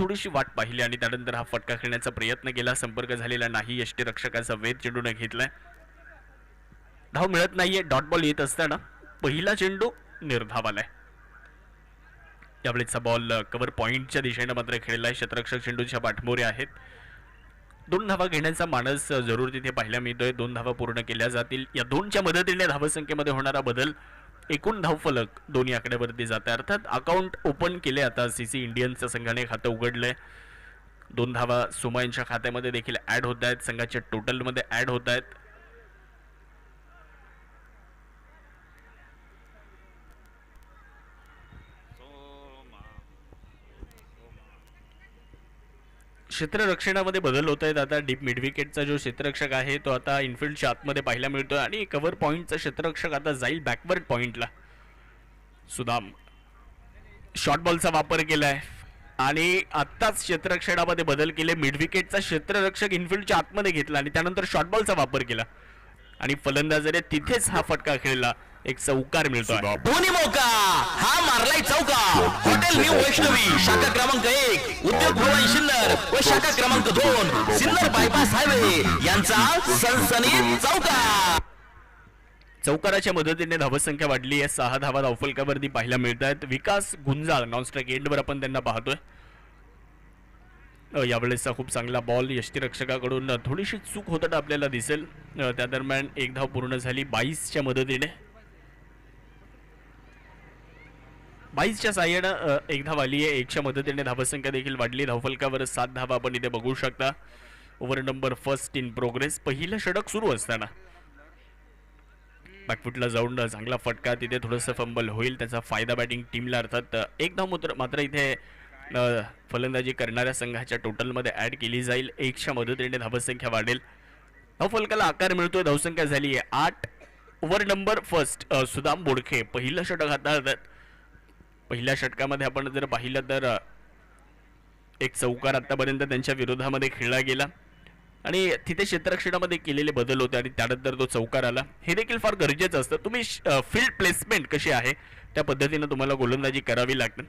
थोडीशी वाट पाहिली आणि त्यानंतर हा फटका खेळण्याचा प्रयत्न केला. संपर्क झालेला नाही. यष्टीरक्षकाचा वेध चेंडूने घेतलाय. धाव मिळत नाहीये. डॉट बॉल येत असताना पहिला चेंडू निर्धाव आलाय. यावेळेचा बॉल कव्हर पॉइंटच्या दिशेने मात्र खेळलाय. क्षेत्ररक्षक चेंडूच्या पाठमोरे आहेत. 2 धावा घेण्याचा मानस जरूर तिथे पाहायला मिळतोय. 2 धावा पूर्ण केल्या जातील. या 2च्या मदतीने धावसंख्येमध्ये होणारा बदल एकूण धावफलक दोन्ही आकड्यावरती जात आहे. अर्थात अकाउंट ओपन केले. आता सीसी इंडियन्सच्या संघाने खातं उघडलंय. 2 धावा सुमा यांच्या खात्यामध्ये देखील ऍड होत आहेत. संघाच्या टोटलमध्ये ऍड होत आहेत. क्षेत्ररक्षणामध्ये बदल होत आहेत. आता डीप मिड विकेटचा जो क्षेत्ररक्षक आहे तो आता इनफिल्डच्या आतमध्ये पाहायला मिळतोय आणि कव्हर पॉइंटचा क्षेत्ररक्षक आता जाईल बॅकवर्ड पॉइंटला. सुदाम शॉर्ट बॉलचा वापर केलाय आणि आत्ताच क्षेत्ररक्षणामध्ये बदल केले. मिड विकेटचा क्षेत्ररक्षक इनफिल्डच्या आतमध्ये घेतला आणि त्यानंतर शॉर्ट बॉलचा वापर केला आणि फलंदाजाने तिथेच हा फटका खेळला. एक चौकार मिळतो. धोनी मौका हा मारलाय चौका. हॉटेल न्यू वैष्णवी शाखा क्रमांक 1 उद्योग भवन सिन्नर व शाखा क्रमांक 2 सिन्नर बायपास हायवे यांचा सनसनीत चौकार. चौकाराच्या मदतीने धावसंख्या वाढली आहे. 6 धावा धावफलकावरती पाहायला मिळत आहेत. विकास गुंजाळ नॉनस्ट्राईक एंडवर आपण त्यांना पाहतोय. यावेळेसचा खूप चांगला बॉल यष्टीरक्षकाकडून थोडीशी चूक होताना आपल्याला दिसेल. त्या दरम्यान एक धाव पूर्ण झाली 22च्या मदतीने. 22च्या साह्यानं एक धाव आली आहे. 1च्या मदतीने धावसंख्या देखील वाढली. धावफलकावर 7 धावा आपण इथे बघू शकता. Over number first in progress. पहिलं षटक सुरू असताना बॅकफुटला जाऊन चांगला फटका. तिथे थोडंसं फंबल होईल. त्याचा फायदा बॅटिंग टीमला. अर्थात एक धाव मात्र इथे फलंदाजी करणाऱ्या संघाच्या टोटलमध्ये ऍड केली जाईल. 1च्या मदतीने धावसंख्या वाढेल. धावफलकाला आकार मिळतोय. धावसंख्या झाली आहे 8. Over number first Sudam Bodkhe पहिलं षटक हाताळतात. पहिल्या षटकामध्ये आपण जर पाहिलं तर एक चौकार आतापर्यंत त्यांच्या विरोधामध्ये खेळला गेला आणि तिथे क्षेत्ररक्षणामध्ये केलेले बदल होते आणि त्यानंतर तो चौकार आला. हे देखील फार गरजेचं असतं. तुम्ही फील्ड प्लेसमेंट कशी आहे त्या पद्धतीने तुम्हाला गोलंदाजी करावी लागते.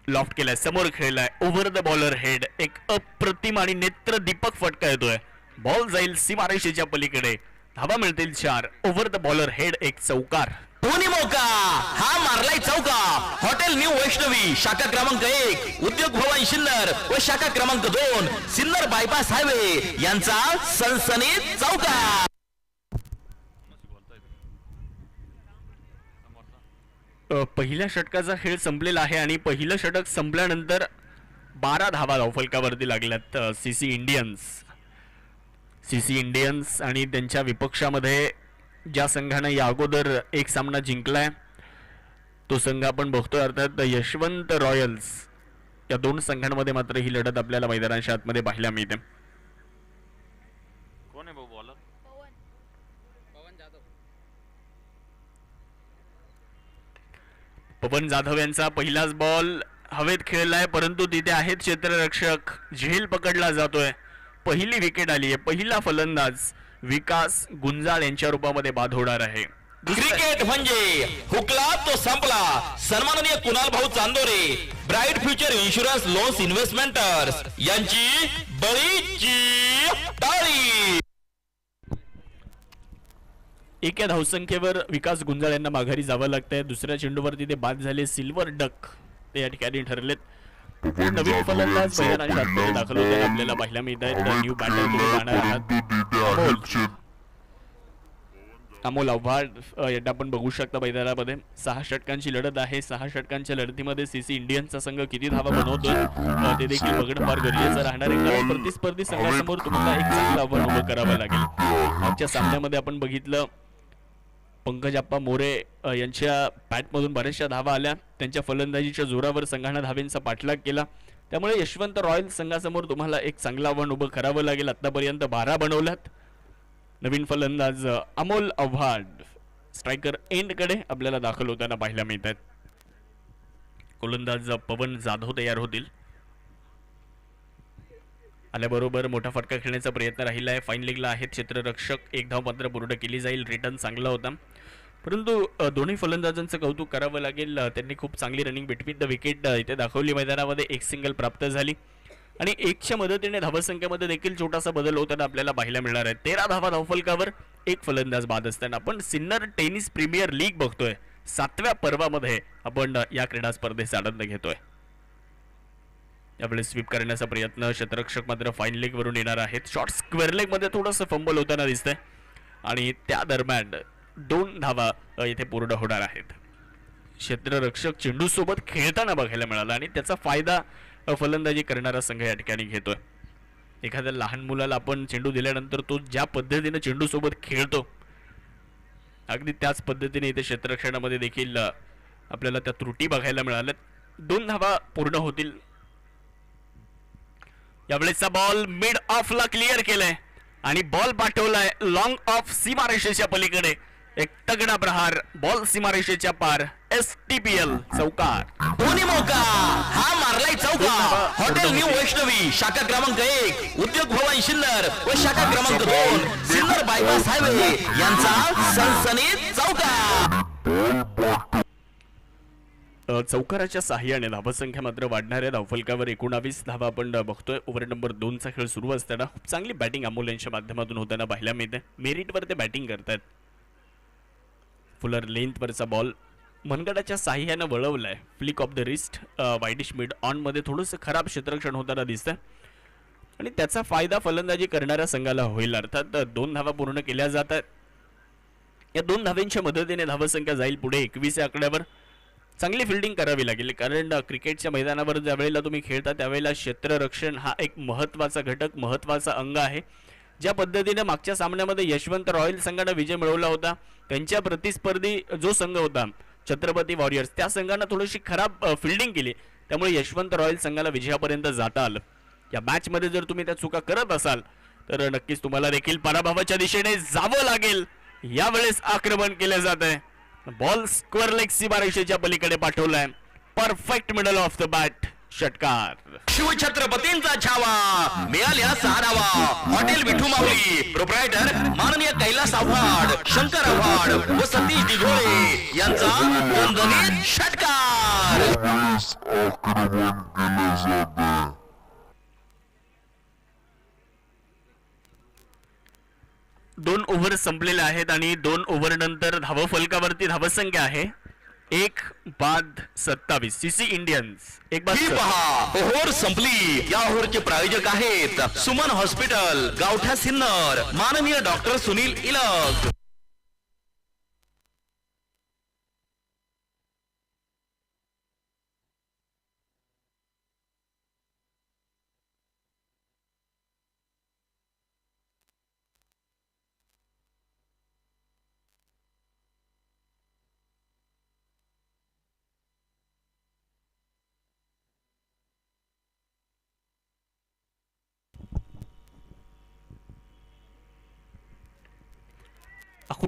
लॉफ्ट केलाय. समोर खेळलाय. Over the bowler head. एक अप्रतिम आणि नेत्र दीपक फटका येतोय. बॉल जाईल सीमारेषेच्या पलीकडे. धावा मिळतील 4. Over the bowler head. एक चौकार. धोनी मौका हा मारलाय चौका. हॉटेल न्यू वैष्णवी शाखा क्रमांक 1 उद्योग भवन सिन्नर व शाखा क्रमांक 2 सिन्नर बायपास हायवे यांचा सनसनीत चौकार. पहिल्या षटकाचा खेळ संपलेला आहे आणि पहिलं षटक संपल्यानंतर 12 धावा धावफलकावरती लागल्यात सीसी इंडियन्स आणि त्यांच्या विपक्षामध्ये ज्या संघाने या अगोदर एक सामना जिंकलाय तो संघ आपण बघतोय. अर्थात यशवंत रॉयल्स. या 2 संघांमध्ये मात्र ही लढत आपल्याला मैदानाच्या आतमध्ये पाहायला मिळते. कोण आहे भाऊ बॉलर? पवन जाधव यांचा पहिलाच बॉल हवेत खेळलाय परंतु तिथे आहेत क्षेत्ररक्षक. झेल पकडला जातोय. पहिली विकेट आली आहे. पहिला फलंदाज विकास गुंजाळ यांच्या रूपामध्ये बाद होणार आहे. क्रिकेट म्हणजे हुकला तो संपला. सन्माननीय कुणाल भाऊ Chandore bright future insurance loans investmenters यांची बळीची टाळी. एका धावसंख्येवर विकास गुंजाळ यांना माघारी जावं लागतंय. दुसऱ्या चेंडूवर तिथे बाद झाले सिल्वर डक ते या ठिकाणी ठरलेत. नवीन फलंदाज मैदानाच्या आतमध्ये दाखल होताना आपल्याला पाहायला मिळत आहेत. न्यू बॅटर तुम्ही जाणार आहात अमोल आव्हाड यांना आपण बघू शकता मैदानामध्ये. 6 षटकांची लढत आहे. 6 षटकांच्या लढतीमध्ये सीसी इंडियन्सचा संघ किती धावा बनवतोय ते देखील बघणं फार गरजेचं राहणार आहे. कारण प्रतिस्पर्धी संघासमोर तुम्हाला एक चांगलं आव्हान उभं करावं लागेल. आजच्या सामन्यामध्ये आपण बघितलं पंकजाप्पा मोरे यांच्या बॅटमधून बऱ्याचशा धावा आल्या. त्यांच्या फलंदाजीच्या जोरावर संघानं धावेंचा पाठलाग केला. त्यामुळे यशवंत रॉयल्स संघासमोर तुम्हाला एक चांगलं आव्हान उभं करावं लागेल. आतापर्यंत 12 बनवल्यात. नवीन फलंदाज अमोल आव्हाड स्ट्रायकर एंडकडे आपल्याला दाखल होताना पाहायला मिळतात. गोलंदाज पवन जाधव तयार होतील. आल्याबरोबर मोठा फटका खेळण्याचा प्रयत्न राहिला आहे. फाईन लेगला आहेत क्षेत्ररक्षक. एक धाव मात्र पूर्ण केली जाईल. रिटर्न चांगला होता. परंतु दोन्ही फलंदाजांचं कौतुक करावं लागेल. त्यांनी खूप चांगली रनिंग बिटवीन द विकेट इथे दाखवली मैदानामध्ये. एक सिंगल प्राप्त झाली आणि 1च्या मदतीने धावसंख्येमध्ये देखील छोटासा बदल होताना आपल्याला पाहायला मिळणार आहे. 13 धावा धावफलकावर एक फलंदाज बाद असताना आपण सिन्नर टेनिस प्रीमियर लीग बघतोय. 7व्या पर्वामध्ये आपण या क्रीडा स्पर्धेचा आनंद घेतोय. यावेळी स्वीप करण्याचा प्रयत्न, क्षेत्ररक्षक मात्र फाईन लेग वरून येणार आहेत. शॉर्ट स्क्वेअर लेग मध्ये थोडंसं फंबल होताना दिसतंय आणि त्या दरम्यान 2 धावा इथे पूर्ण होणार आहेत. क्षेत्ररक्षक चेंडू सोबत खेळताना बघायला मिळाला आणि त्याचा फायदा फलंदाजी करणारा संघ या ठिकाणी घेतोय. एखाद्या लहान मुलाला आपण चेंडू दिल्यानंतर तो ज्या पद्धतीने चेंडू सोबत खेळतो, अगदी त्याच पद्धतीने इथे क्षेत्ररक्षणामध्ये देखील आपल्याला त्या त्रुटी बघायला मिळाल्या. 2 धावा पूर्ण होतील. यावेळेचा बॉल मिड ऑफला क्लिअर केलाय आणि बॉल पाठवलाय लॉंग ऑफ सीमारेषेच्या पलीकडे. एक तगडा प्रहार, बॉल सीमारेषेच्या पार. STPL चौकार. दोन्ही मौका हा मारलाय चौका. हॉटेल न्यू वैष्णवी शाखा क्रमांक 1 उद्योग भवन सिन्नर व शाखा क्रमांक 2 सिन्नर बायपास हायवे यांचा सनसनीत चौकार. चौकाराच्या साह्याने धावसंख्या मात्र वाढणाऱ्या धावफलकावर 19 धावा आपण बघतोय. ओव्हर नंबर 2चा खेळ सुरू असताना खूप चांगली बॅटिंग अमोल यांच्या माध्यमातून होताना पाहायला मिळते. मेरिटवर ते बॅटिंग करतात. फुलर लेंथवरचा बॉल मनगडाच्या साह्यानं वळवलाय. Flick off the wrist widish mid on मध्ये थोडंसं खराब क्षेत्ररक्षण होताना दिसतंय आणि त्याचा फायदा फलंदाजी करणाऱ्या संघाला होईल. अर्थात 2 धावा पूर्ण केल्या जातात. या 2 धावांच्या मदतीने धावसंख्या जाईल पुढे 21 या आकड्यावर. चांगली फिल्डिंग करावी लागेल कारण क्रिकेटच्या मैदानावर ज्या वेळेला तुम्ही खेळता त्यावेळेला क्षेत्ररक्षण हा एक महत्त्वाचा घटक, महत्त्वाचा अंग आहे. ज्या पद्धतीने मागच्या सामन्यामध्ये यशवंत रॉयल संघाने विजय मिळवला होता, त्यांच्या प्रतिस्पर्धी जो संघ होता छत्रपती वॉरियर्स, त्या संघाने थोडीशी खराब फिल्डिंग केली, त्यामुळे यशवंत रॉयल संघाला विजयापर्यंत जाता आलं. या मॅच मध्ये जर तुम्ही त्या चुका करत असाल तर नक्कीच तुम्हाला देखील पराभवाच्या दिशेने जावं लागेल. यावेळेस आक्रमण केले जात आहे. बॉल स्क्वेअर लेग सीमारेषेच्या पलीकडे पाठवलाय. Perfect middle of the bat, षटकार. शिवछत्रपतींचा छावा मिळाल्या सहारावा. हॉटेल विठू माऊली प्रोप्रायटर माननीय कैलास आव्हाड, शंकर आव्हाड व सतीश दिघोळे यांचा दणदणीत षटकार. 2 ओव्हर संपलेले आहेत आणि 2 ओव्हर नंतर धावफलकावरती धावसंख्या आहे 1 बाद 27. सीसी इंडियन्स 1 बाद. पहा ओव्हर संपली. या ओव्हरचे प्रायोजक आहेत सुमन हॉस्पिटल, गावठा सिन्नर, माननीय डॉक्टर सुनील इलक.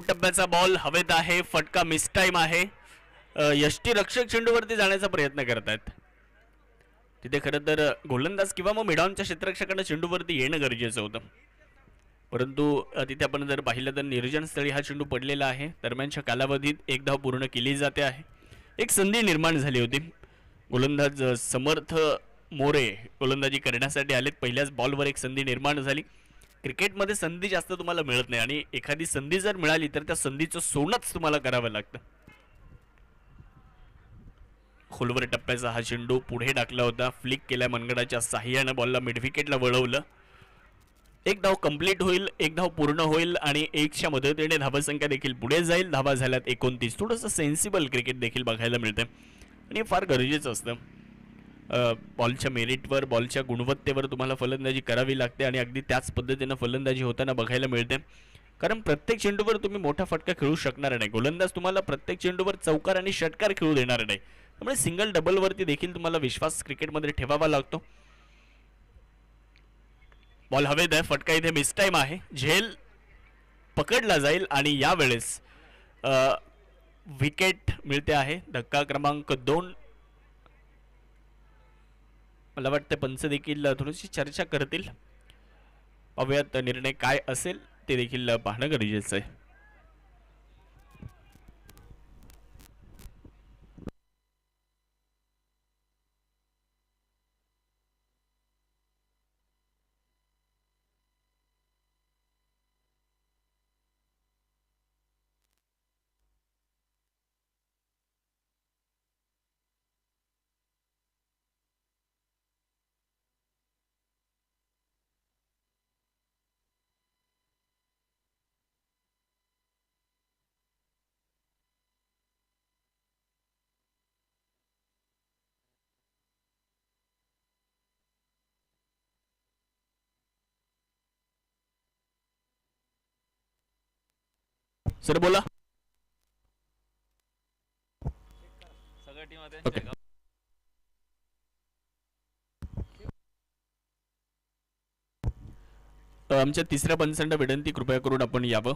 टप्प्याचा बॉल हवेत आहे. फटका मिस टाइम आहे. यष्टी रक्षक चेंडूवरती जाण्याचा प्रयत्न करतात. तिथे खरं तर गोलंदाज किंवा मग मिडॉनच्या क्षेत्ररक्षकांना चेंडूवरती येणं गरजेचं होतं, परंतु तिथे आपण जर पाहिलं तर निर्जन स्थळी हा चेंडू पडलेला आहे. दरम्यानच्या कालावधीत 1 धाव पूर्ण केली जाते आहे. एक संधी निर्माण झाली होती. गोलंदाज समर्थ मोरे गोलंदाजी करण्यासाठी आलेत. पहिल्याच बॉलवर एक संधी निर्माण झाली. क्रिकेटमध्ये संधी जास्त तुम्हाला मिळत नाही आणि एखादी संधी जर मिळाली तर त्या संधीचं सोनच तुम्हाला करावं लागतं. खोलवर टप्प्याचा हा चेंडू पुढे टाकला होता. फ्लिक केल्या मनगडाच्या साह्याने बॉलला मिडविकेटला वळवलं. 1 धाव कंप्लीट होईल, 1 धाव पूर्ण होईल आणि 1च्या मदतीने धावसंख्या देखील पुढे जाईल. धावा झाल्यात 29. थोडंसं सेन्सिबल क्रिकेट देखील बघायला मिळतं आणि फार गरजेचं असतं. बॉलच्या मेरिटवर, बॉलच्या गुणवत्तेवर तुम्हाला फलंदाजी करावी लागते आणि अगदी त्याच पद्धतीनं फलंदाजी होताना बघायला मिळते. कारण प्रत्येक चेंडूवर तुम्ही मोठा फटका खेळू शकणार नाही. गोलंदाज तुम्हाला प्रत्येक चेंडूवर चौकार आणि षटकार खेळू देणार नाही. त्यामुळे सिंगल डबलवरती देखील तुम्हाला विश्वास क्रिकेटमध्ये ठेवावा लागतो. बॉल हवेत आहे. फटका इथे मिस टाइम आहे. झेल पकडला जाईल आणि यावेळेस विकेट मिळते आहे. धक्का क्रमांक 2. मला वाटतं पंच देखील थोडीशी चर्चा करतील. पाहूयात निर्णय काय असेल ते देखील पाहणं गरजेचं आहे. सर बोला. सगळ्या टीम आता ओके. आमच्या तिसऱ्या पंचांना विनंती, कृपया करून आपण यावं.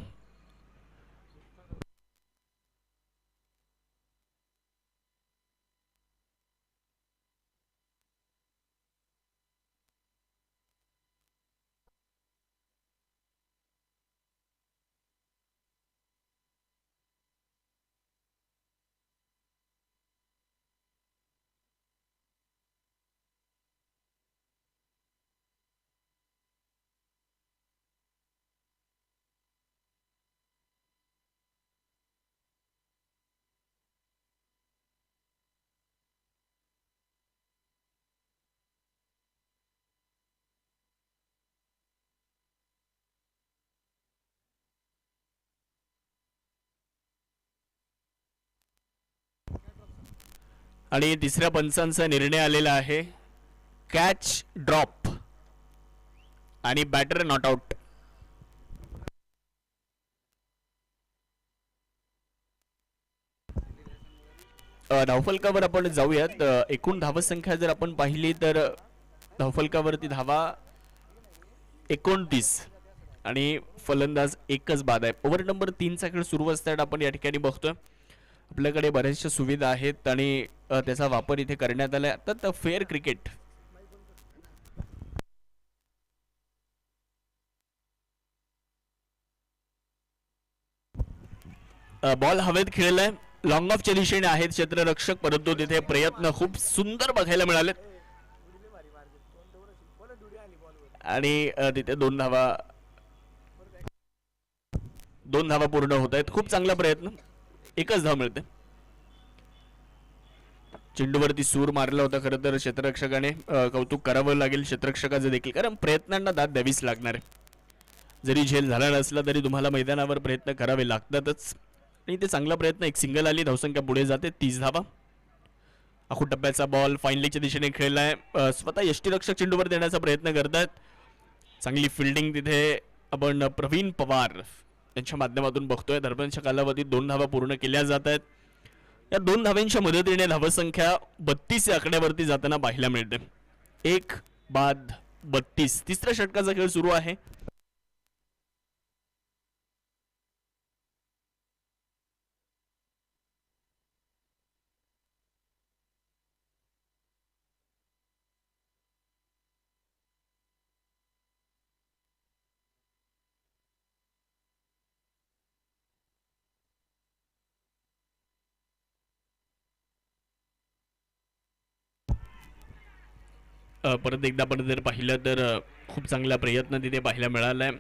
आणि तिसऱ्या पंचांचा निर्णय आलेला आहे, कॅच ड्रॉप आणि बॅटर नॉट आउट. धावफलकावर आपण जाऊयात. एकूण धावसंख्या जर आपण पाहिली तर धावफलकावरती धावा 29 आणि फलंदाज एकच बाद आहे. ओव्हर नंबर 3चा खेळ सुरू असताना आपण या ठिकाणी बघतोय आपल्याकडे बऱ्याचशा सुविधा आहेत आणि त्याचा वापर इथे करण्यात आला. तर फेअर क्रिकेट. बॉल हवेत खेळलाय, लॉंग ऑफच्या दिशेने आहेत क्षेत्ररक्षक, परंतु तिथे प्रयत्न खूप सुंदर बघायला मिळाले आणि तिथे दोन धावा पूर्ण होत आहेत. खूप चांगला प्रयत्न, एकच धाव मिळते. चेंडूवरती सूर मारला होता. खरं तर क्षेत्ररक्षकाने कौतुक करावं लागेल क्षेत्ररक्षकाचं देखील, कारण प्रयत्नांना दाद द्यावीच लागणार आहे. जरी झेल झाला नसला तरी तुम्हाला मैदानावर प्रयत्न करावे लागतातच. आणि ते चांगला प्रयत्न, एक सिंगल आली, धावसंख्या पुढे जाते 30 धावा. आखू टप्प्याचा बॉल फाईनलीच्या दिशेने खेळलाय. स्वतः यष्टीरक्षक चेंडूवर देण्याचा प्रयत्न करतात. चांगली फिल्डिंग तिथे आपण प्रवीण पवार यांच्या माध्यमातून बघतोय. दरम्यानच्या कालावधीत 2 धावा पूर्ण केल्या जात आहेत. या 2 धावांच्या मदतीने धावसंख्या 32 या आकड्यावरती जाताना पाहायला मिळते. 1 बाद 32. तिसऱ्या षटकाचा खेळ सुरू आहे. परत एकदा आपण जर पाहिलं तर खूप चांगला प्रयत्न तिथे पाहायला मिळालाय.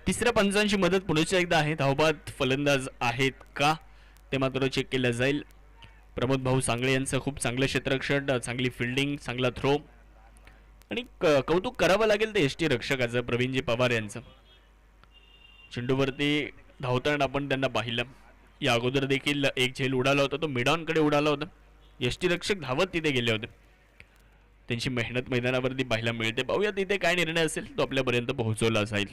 तिसऱ्या पंचांची मदत पुढच्या एकदा आहे. धावबाद फलंदाज आहेत का ते मात्र चेक केलं जाईल. प्रमोद भाऊ सांगळे यांचं खूप चांगलं क्षेत्ररक्षण, चांगली फिल्डिंग, चांगला थ्रो आणि कौतुक करावं लागेल ते यष्टी रक्षकाचं प्रवीणजी पवार यांचं. चेंडूवरती धावताना आपण त्यांना पाहिलं. या अगोदर देखील एक झेल उडाला होता, तो मिडॉनकडे उडाला होता. यष्टीरक्षक धावत तिथे गेले होते. त्यांची मेहनत मैदानावरती पाहायला मिळते. पाहूया तिथे काय निर्णय असेल तो आपल्यापर्यंत पोहोचवला जाईल.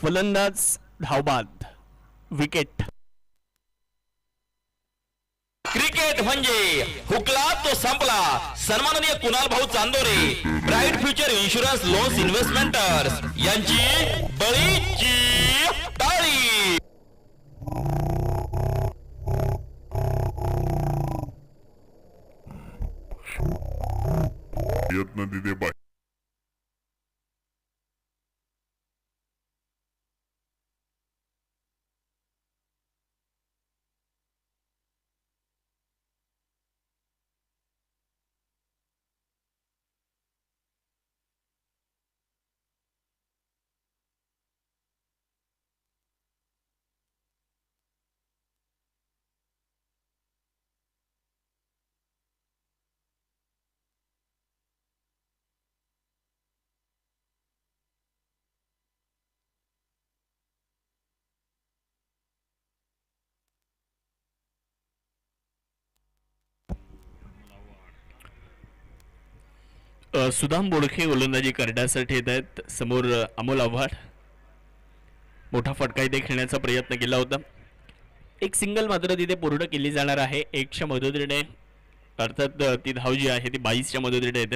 फलंदाज धावबाद, विकेट. क्रिकेट म्हणजे हुकला तो संपला. सन्माननीय कुणाल भाऊ Chandore, bright future insurance loans investmenters यांची बळीची टाळी. प्रयत्न तिथे सुदाम बोडखे गोलंदाजी करण्यासाठी येत आहेत. समोर अमोल आव्हाड. मोठा फटका इथे खेळण्याचा प्रयत्न केला होता. एक सिंगल मात्र तिथे पूर्ण केली जाणार आहे 1च्या मदतीने. अर्थात ती धाव जी आहे ती 22च्या मदतीने येते.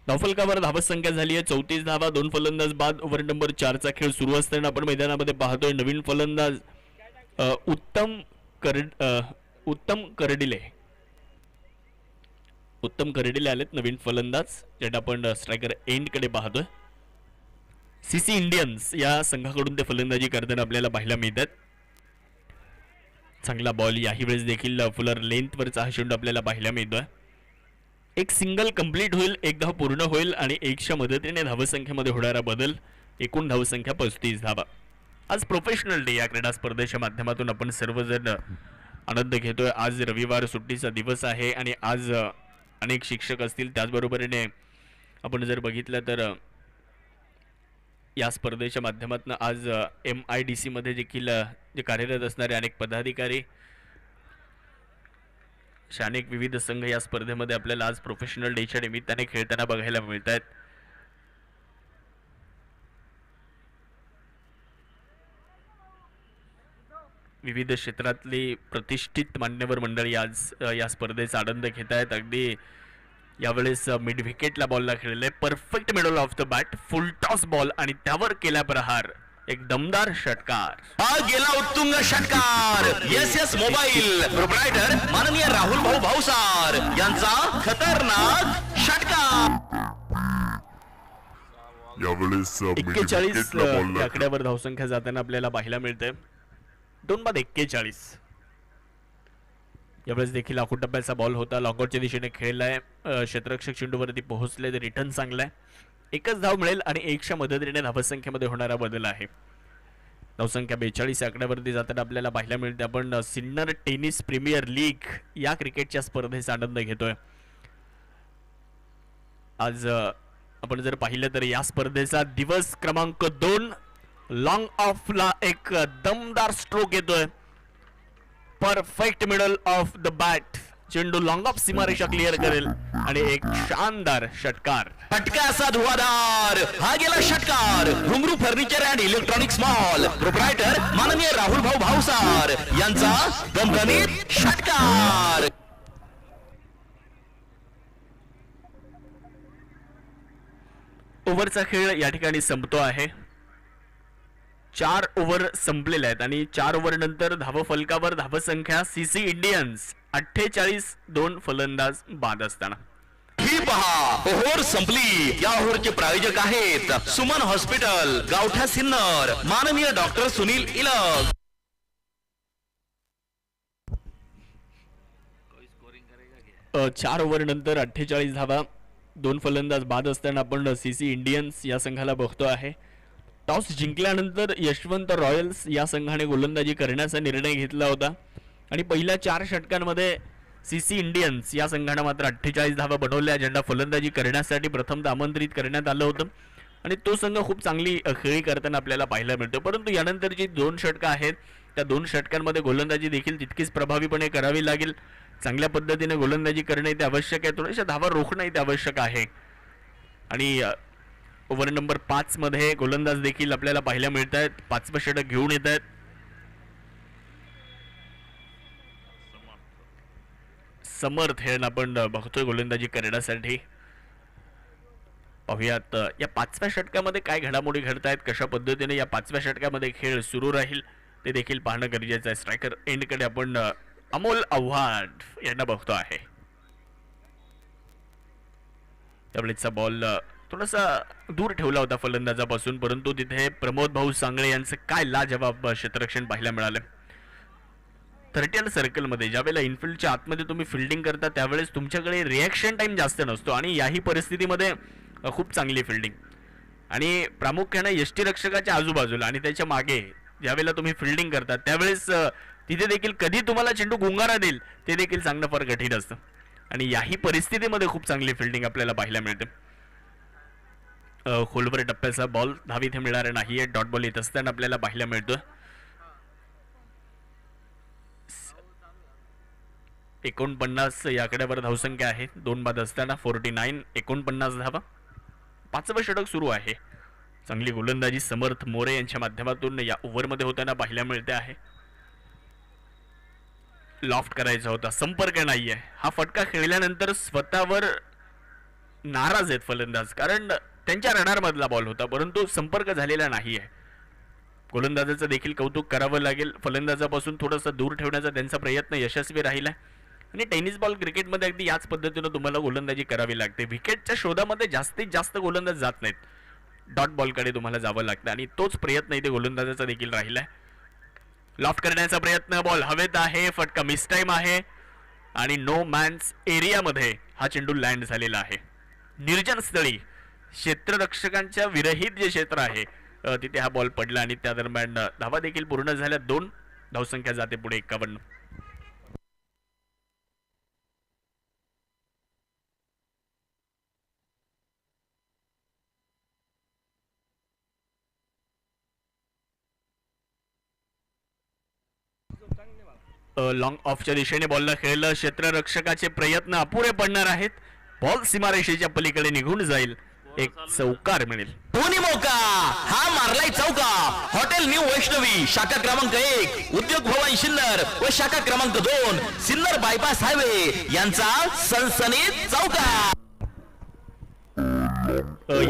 धावफलकावर धावसंख्या झाली आहे 34 धावा. 2 फलंदाज बाद. ओव्हर नंबर 4चा खेळ सुरू असताना आपण मैदानामध्ये पाहतोय नवीन फलंदाज उत्तम करडिले आलेत नवीन फलंदाज, ज्यात आपण स्ट्रायकर एंडकडे पाहतोय. सीसी इंडियन्स या संघाकडून ते फलंदाजी करताना आपल्याला पाहायला मिळतात. चांगला बॉल याही वेळेस देखील फुलर लेंथवरचा हा चेंडू आपल्याला पाहायला मिळतोय. एक सिंगल कंप्लीट होईल, एक धाव पूर्ण होईल आणि 1च्या मदतीने धावसंख्येमध्ये होणारा बदल. एकूण धावसंख्या 35 धावा. आज प्रोफेशनल डे या क्रीडा स्पर्धेच्या माध्यमातून आपण सर्वजण आनंद घेतोय. आज रविवार सुट्टीचा दिवस आहे आणि आज अनेक शिक्षक असतील. त्याचबरोबरीने आपण जर बघितलं तर या स्पर्धेच्या माध्यमातून आज MIDC मध्ये देखील जे कार्यरत असणारे अनेक पदाधिकारी, अनेक विविध संघ या स्पर्धेमध्ये आपल्याला आज प्रोफेशनल डेच्या निमित्ताने खेळताना बघायला मिळत आहेत. विविध क्षेत्रातली प्रतिष्ठित मान्यवर मंडळी आज या स्पर्धेचा आनंद घेत आहेत. अगदी यावेळेस मिड विकेटला बॉलला खेळले. Perfect middle of the bat, full toss ball आणि त्यावर केला प्रहार. एक दमदार षटकार. हा गेला उत्तुंग षटकार. एस मोबाईल प्रोप्रायटर माननीय राहुल भाऊ भाऊसार यांचा खतरनाक षटकार. यावेळेस 41 या आकड्यावर धावसंख्या जाताना आपल्याला पाहायला मिळते. 2/41. यावेळेस देखील आखूड टप्प्याचा बॉल होता. लॉकआउटच्या दिशेने खेळलाय. क्षेत्ररक्षक चेंडूवरती पोहोचले. तर रिटर्न चांगलाय. एकच धाव मिळेल आणि 1च्या मदतीने धावसंख्येमध्ये होणारा बदल आहे. धावसंख्या 42 आकड्यावरती जाताना आपल्याला पाहायला मिळते. आपण सिन्नर टेनिस प्रीमियर लीग या क्रिकेटच्या स्पर्धेचा आनंद घेतोय. आज आपण जर पाहिलं तर या स्पर्धेचा दिवस क्रमांक 2 लॉंग ऑफला एक दमदार स्ट्रोक येतोय. Perfect middle of the bat. चेंडू लॉंग ऑफ सीमारेषा क्लिअर करेल आणि एक शानदार षटकार. फटका असा धुवाधार. हा गेला षटकार. घुंगरू furniture and electronics mall proprietor माननीय राहुल भाऊ भाऊसार यांचा दणदणीत षटकार. ओव्हरचा खेळ या ठिकाणी संपतो आहे. 4 ओव्हर संपलेले आहेत आणि 4 ओव्हर नंतर धावफलकावर धावसंख्या सीसी इंडियन्स 48. 2 फलंदाज बाद असताना. ही पहा ओव्हर संपली. या ओव्हरचे प्रायोजक आहेत सुमन हॉस्पिटल, गावठा सिन्नर, माननीय डॉक्टर सुनील इलक. स्कोरिंग करेगा क्या? 4 ओव्हर नंतर 48 धावा. 2 फलंदाज बाद असताना आपण सीसी इंडियन्स या संघाला बघतो आहे. टॉस जिंकल्यानंतर यशवंत रॉयल्स या संघाने गोलंदाजी करण्याचा निर्णय घेतला होता आणि पहिल्या 4 षटकांमध्ये सीसी इंडियन्स या संघाने मात्र 48 धावा बनवल्या, ज्यांना फलंदाजी करण्यासाठी प्रथमतः आमंत्रित करण्यात आलं होतं आणि तो संघ खूप चांगली खेळी करताना आपल्याला पाहायला मिळतो. परंतु यानंतर जी 2 षटकं आहेत त्या 2 षटकांमध्ये गोलंदाजी देखील तितकीच प्रभावीपणे करावी लागेल. चांगल्या पद्धतीने गोलंदाजी करणे ते आवश्यक आहे. थोड्याशा धावा रोखणे ते आवश्यक आहे आणि ओव्हर नंबर 5 मध्ये गोलंदाज देखील आपल्याला पाहायला मिळत आहेत. 5वं षटक घेऊन येत आहेत. समर्थ हे आपण बघतोय गोलंदाजी करण्यासाठी. पाहूयात या 5व्या षटकामध्ये काय घडामोडी घडतायत, कशा पद्धतीने या 5व्या षटकामध्ये खेळ सुरू राहील ते देखील पाहणं गरजेचं आहे. स्ट्रायकर एंडकडे आपण अमोल आव्हाड यांना बघतो आहे. त्यावेळेचा बॉल थोडासा दूर ठेवला होता फलंदाजापासून, परंतु तिथे प्रमोद भाऊ सांगळे यांचं काय लाजवाब क्षेत्ररक्षण पाहायला मिळालं. 30 सर्कलमध्ये ज्यावेळेला इनफिल्डच्या आतमध्ये तुम्ही फिल्डिंग करता त्यावेळेस तुमच्याकडे रिॲक्शन टाइम जास्त नसतो आणि याही परिस्थितीमध्ये खूप चांगली फिल्डिंग आणि प्रामुख्याने यष्टीरक्षकाच्या आजूबाजूला आणि त्याच्या मागे ज्यावेळेला तुम्ही फिल्डिंग करता त्यावेळेस तिथे देखील कधी तुम्हाला चेंडू गुंगारा देईल ते देखील सांगणं फार कठीण असतं आणि याही परिस्थितीमध्ये खूप चांगली फिल्डिंग आपल्याला पाहायला मिळते. खोलवर टप्प्याचा बॉल धाव इथे मिळणार नाहीये. डॉट बॉल येत असताना आपल्याला पाहायला मिळतो. 49 या आकड्यावर धावसंख्या आहे. 2 बाद असताना 49 49 धावा. 5वं षटक सुरू आहे. चांगली गोलंदाजी समर्थ मोरे यांच्या माध्यमातून या ओव्हरमध्ये होताना पाहायला मिळते आहे. लॉफ्ट करायचा होता, संपर्क नाहीये. हा फटका खेळल्यानंतर स्वतःवर नाराज आहेत फलंदाज, कारण त्यांच्या रडारमधला बॉल होता परंतु संपर्क झालेला नाहीये. गोलंदाजाचं देखील कौतुक करावं लागेल. फलंदाजापासून थोडंसं दूर ठेवण्याचा त्यांचा प्रयत्न यशस्वी राहिला आणि टेनिस बॉल क्रिकेटमध्ये अगदी याच पद्धतीनं तुम्हाला गोलंदाजी करावी लागते. विकेटच्या शोधामध्ये जास्तीत जास्त गोलंदाज जात नाहीत, डॉट बॉलकडे तुम्हाला जावं लागतं आणि तोच प्रयत्न इथे गोलंदाजाचा देखील राहिलाय. लॉफ्ट करण्याचा प्रयत्न, बॉल हवेत आहे, फटका मिस टाइम आहे आणि नो मॅन्स एरियामध्ये हा चेंडू लँड झालेला आहे. निर्जन स्थळी क्षेत्ररक्षकांच्या विरहित जे क्षेत्र आहे तिथे हा बॉल पडला आणि त्या दरम्यान धावा देखील पूर्ण झाल्या. 2 धावसंख्या जाते पुढे 51. लॉंग ऑफच्या दिशेने बॉलला खेळलं. क्षेत्ररक्षकाचे प्रयत्न अपुरे पडणार आहेत. बॉल सीमारेषेच्या पलीकडे निघून जाईल. एक चौकार मिळेल. धोनी मौका, हा मारलाय चौका. हॉटेल न्यू वैष्णवी शाखा क्रमांक 1 उद्योग भवन सिन्नर व शाखा क्रमांक 2 सिन्नर बायपास हायवे यांचा सनसनीत चौका.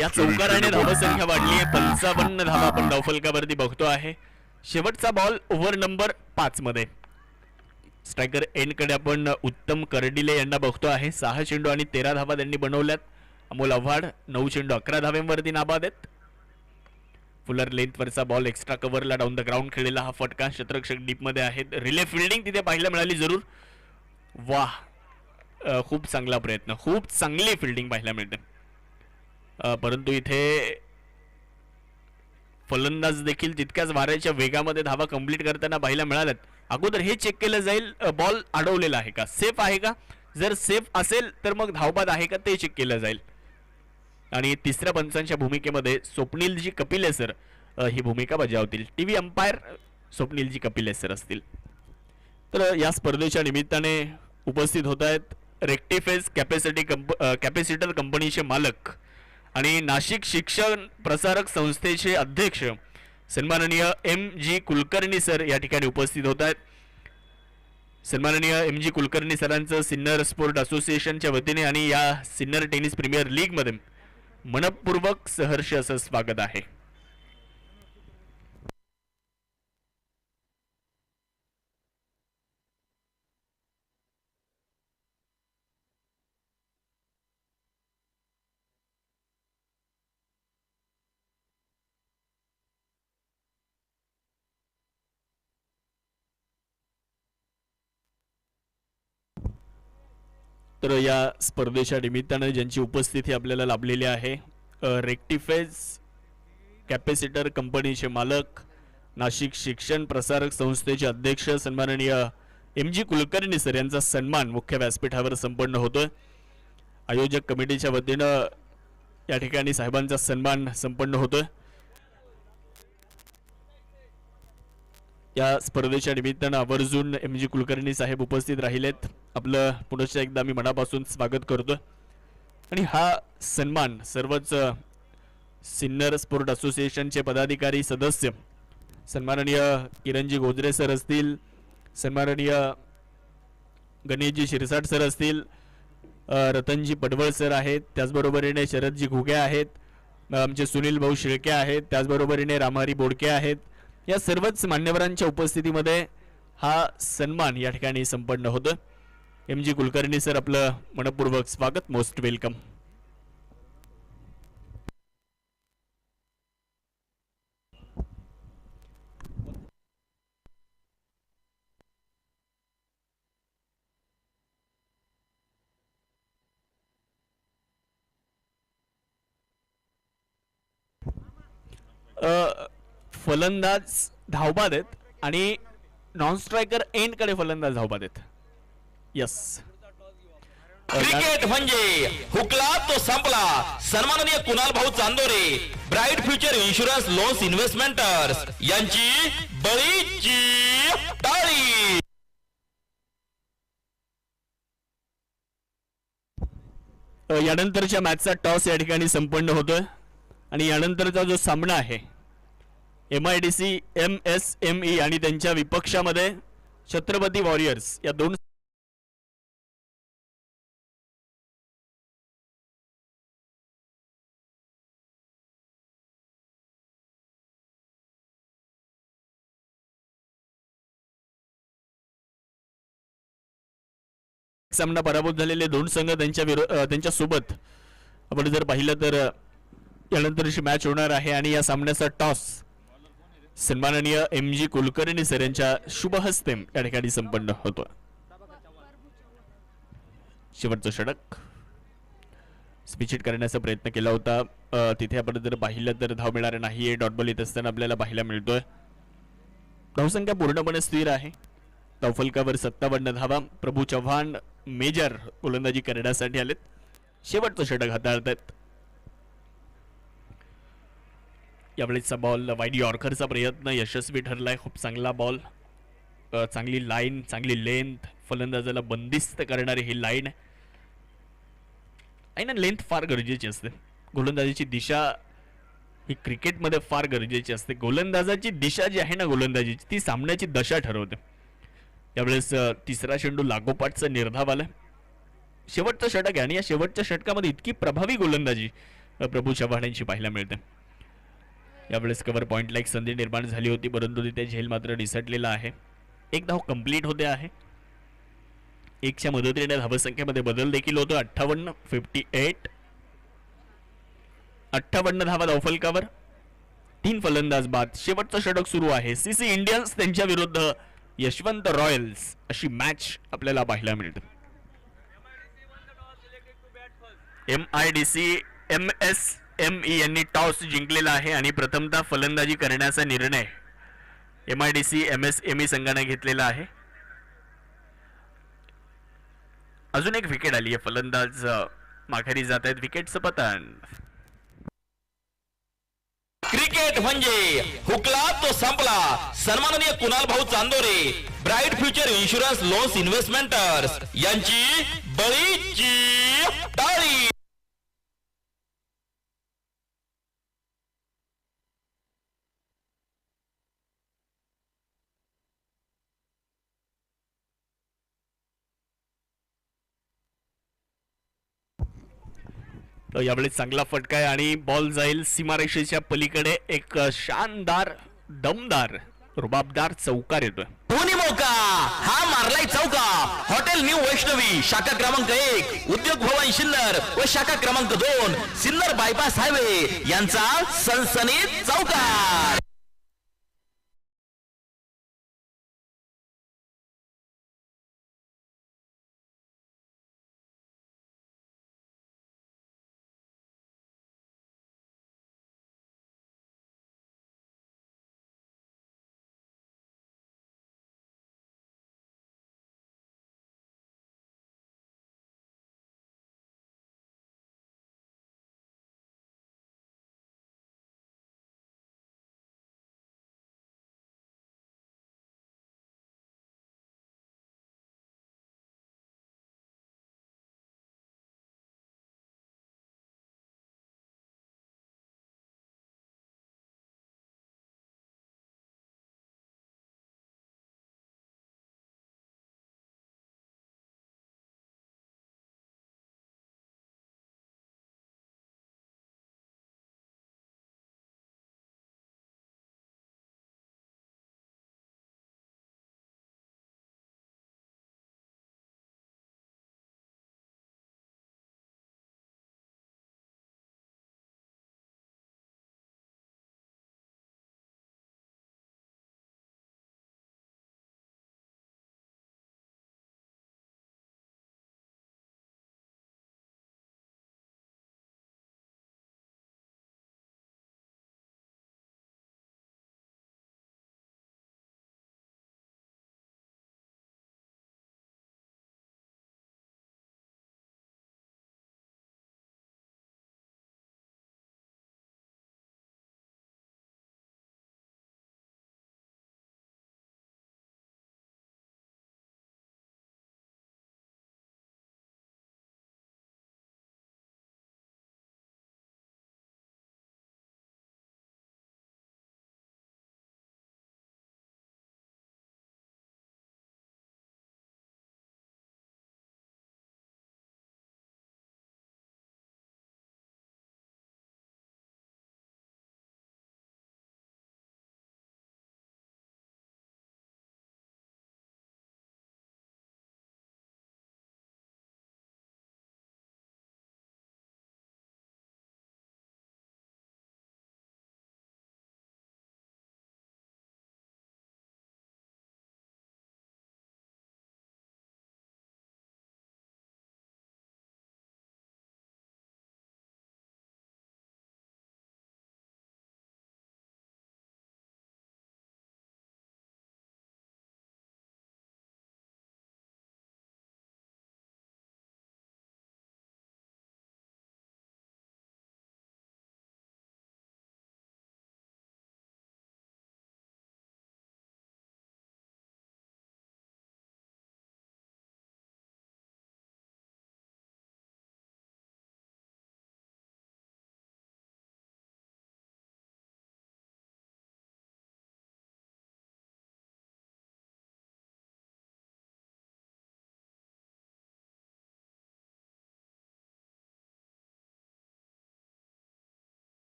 या चौकाराने धावसंख्या वाढली आहे. 55 धावा आपण धावफलकावरती बघतो आहे. शेवटचा बॉल ओव्हर नंबर 5 मध्ये. स्ट्रायकर एंडकडे आपण उत्तम कर्डिले यांना बघतो आहे. 6 चेंडू आणि 13 धावा त्यांनी बनवल्यात. अमोल आव्हाड 9 चेंडू 11 धाव्यांवरती नाबाद आहेत. फुलर लेंथवरचा बॉल एक्स्ट्रा कव्हरला डाऊन द ग्राउंड खेळलेला हा फटका. क्षेत्ररक्षक डीप मध्ये आहेत. रिले फिल्डिंग तिथे पाहायला मिळाली जरूर. वाह, खूप चांगला प्रयत्न, खूप चांगली फिल्डिंग पाहायला मिळते. परंतु इथे फलंदाज देखील तितक्याच वाऱ्याच्या वेगामध्ये धावा कंप्लीट करताना पाहायला मिळाल्यात. अगोदर हे चेक केलं जाईल बॉल अडवलेला आहे का, सेफ आहे का. जर सेफ असेल तर मग धावबाद आहे का ते चेक केलं जाईल. आणि तिसऱ्या पंचांच्या भूमिकेमध्ये स्वप्नीलजी कपिले सर ही भूमिका बजावतील. टीव्ही अंपायर स्वप्नीलजी कपिले सर असतील. तर या स्पर्धेच्या निमित्ताने उपस्थित होत आहेत रेक्टिफेस कॅपॅसिटर कंपनीचे मालक आणि नाशिक शिक्षण प्रसारक संस्थेचे अध्यक्ष सन्माननीय MG कुलकर्णी सर या ठिकाणी उपस्थित होत आहेत. सन्माननीय MG कुलकर्णी सरांचं सिन्नर स्पोर्ट असोसिएशनच्या वतीने आणि या सिन्नर टेनिस प्रीमियर लीग मध्ये मनपूर्वक सहर्ष असं स्वागत आहे. तर या स्पर्धेच्या निमित्तानं ज्यांची उपस्थिती आपल्याला लाभलेली आहे रेक्टिफेस कॅपॅसिटर कंपनीचे मालक नाशिक शिक्षण प्रसारक संस्थेचे अध्यक्ष सन्माननीय MG कुलकर्णी सर यांचा सन्मान मुख्य व्यासपीठावर संपन्न होतोय. आयोजक कमिटीच्या वतीनं या ठिकाणी साहेबांचा सन्मान संपन्न होतोय. या स्पर्धेच्या निमित्तानं आवर्जून MG कुलकर्णी साहेब उपस्थित राहिलेत. आपलं पुनश्च एकदा मी मनापासून स्वागत करतो. आणि हा सन्मान सर्वच सिन्नर स्पोर्ट असोसिएशनचे पदाधिकारी सदस्य सन्माननीय किरणजी गोजरे सर असतील, सन्माननीय गणेशजी शिरसाट सर असतील, रतनजी पडवळ सर आहेत, त्याचबरोबरीने शरदजी घुगे आहेत, आमचे सुनील भाऊ शिळके आहेत, त्याचबरोबरीने रामहरी बोडके आहेत. या सर्वच मान्यवरांच्या उपस्थितीमध्ये हा सन्मान या ठिकाणी संपन्न होतो. MG कुलकर्णी सर आपलं मनपूर्वक स्वागत, मोस्ट वेलकम. फलंदाज धावबाद आहेत आणि नॉन स्ट्रायकर एंड कडे फलंदाज धावबाद आहेत. यस, क्रिकेट म्हणजे हुकला तो संपला. सन्माननीय कुणाल भाऊ Chandore, bright future insurance loans investmenters यांची बळीची टाळी. यानंतरच्या मॅचचा टॉस या ठिकाणी संपन्न होतोय आणि यानंतरचा जो सामना आहे MIDC MSME आणि त्यांच्या विपक्षामध्ये छत्रपती वॉरियर्स या दोन सामना पराभूत झालेले दोन संघ त्यांच्या सोबत आपण जर पाहिलं तर यानंतरची मॅच होणार आहे आणि या सामन्याचा टॉस सन्माननीय MG कुलकर्णी सर यांच्या शुभ हस्ते या ठिकाणी संपन्न होतो. शेवटचं षटक स्पिचिट करण्याचा प्रयत्न केला होता, तिथे आपण जर पाहिलं तर धाव मिळणार नाहीये. डॉट बॉल येत असताना आपल्याला पाहायला मिळतोय. धावसंख्या पूर्णपणे स्थिर आहे. धावफलकावर 57 धावा. प्रभू चव्हाण मेजर गोलंदाजी करण्यासाठी आलेत. शेवटचं षटक हाताळतात. यावेळेचा बॉल वाईड यॉर्करचा प्रयत्न यशस्वी ठरलाय. खूप चांगला बॉल, चांगली लाईन, चांगली लेंथ, फलंदाजाला बंदिस्त करणारी ही लाईन आहे ना. लेंथ फार गरजेची असते. गोलंदाजीची दिशा ही क्रिकेटमध्ये फार गरजेची असते. गोलंदाजाची दिशा जी आहे ना गोलंदाजीची, ती सामन्याची दशा ठरवते. यावेळेस तिसरा चेंडू लागोपाठचा निर्धाव आला. शेवटचं षटक आहे आणि या शेवटच्या षटकामध्ये इतकी प्रभावी गोलंदाजी प्रभू चव्हाण यांची पाहायला मिळते. यावेळेस कव्हर पॉइंटला एक संधी निर्माण झाली होती, परंतु तिथे झेल मात्र निसटलेला आहे. एक धाव कंप्लीट होते आहे. एकच्या मदतीने धावसंख्येमध्ये बदल देखील होतो. 58 धावा धावफलकावर. 3 फलंदाज बाद. शेवटचं षटक सुरू आहे. CC इंडियन्स त्यांच्या विरुद्ध यशवंत रॉयल्स अशी मॅच आपल्याला पाहायला मिळते. MIDC MSME यांनी टॉस जिंकलेला आहे आणि प्रथमतः फलंदाजी करण्याचा निर्णय MIDC MSME संघाने घेतलेला आहे. अजून एक विकेट आली आहे. फलंदाज माघारी जात आहेत. विकेटचं पतन. क्रिकेट म्हणजे हुकला तो संपला. सन्माननीय कुणाल भाऊ Chandore, bright future insurance loans investmenters यांची बळीची टाळी. यावेळी चांगला फटका आहे आणि बॉल जाईल सीमारेषेच्या पलीकडे. एक शानदार, दमदार, रुबाबदार चौकार येतोय. दोन्ही मौका हा मारलाय चौका. हॉटेल न्यू वैष्णवी शाखा क्रमांक 1, उद्योग भवन सिन्नर व शाखा क्रमांक 2 सिन्नर बायपास हायवे यांचा सनसनीत चौकार.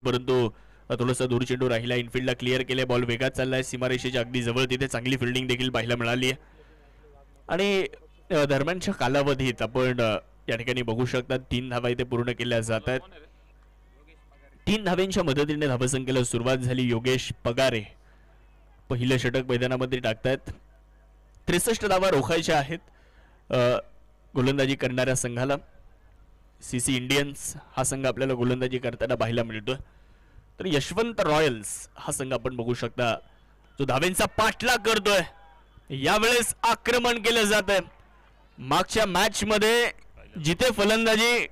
परंतु थोडासा दूर चेंडू राहिला. इनफिल्डला क्लिअर केले. बॉल वेगात चाललाय सीमारेषेच्या अगदी जवळ. तिथे चांगली फिल्डिंग देखील पाहायला मिळाली आहे. आणि दरम्यानच्या कालावधीत आपण या ठिकाणी बघू शकता 3 धावा इथे पूर्ण केल्या जात आहेत. 3 धाव्यांच्या मदतीने धावसंख्येला सुरुवात झाली. योगेश पगारे पहिलं षटक मैदानामध्ये टाकतायत. 63 धावा रोखायच्या आहेत गोलंदाजी करणाऱ्या संघाला. सीसी इंडियन्स हा संघ आपल्याला गोलंदाजी करताना पाहायला मिळतोय. तर यशवंत रॉयल्स हा संघ आपण बघू शकता जो धावेंचा पाठलाग करतोय. यावेळेस आक्रमण केलं जात आहे. मागच्या मॅच मध्ये जिथे फलंदाजी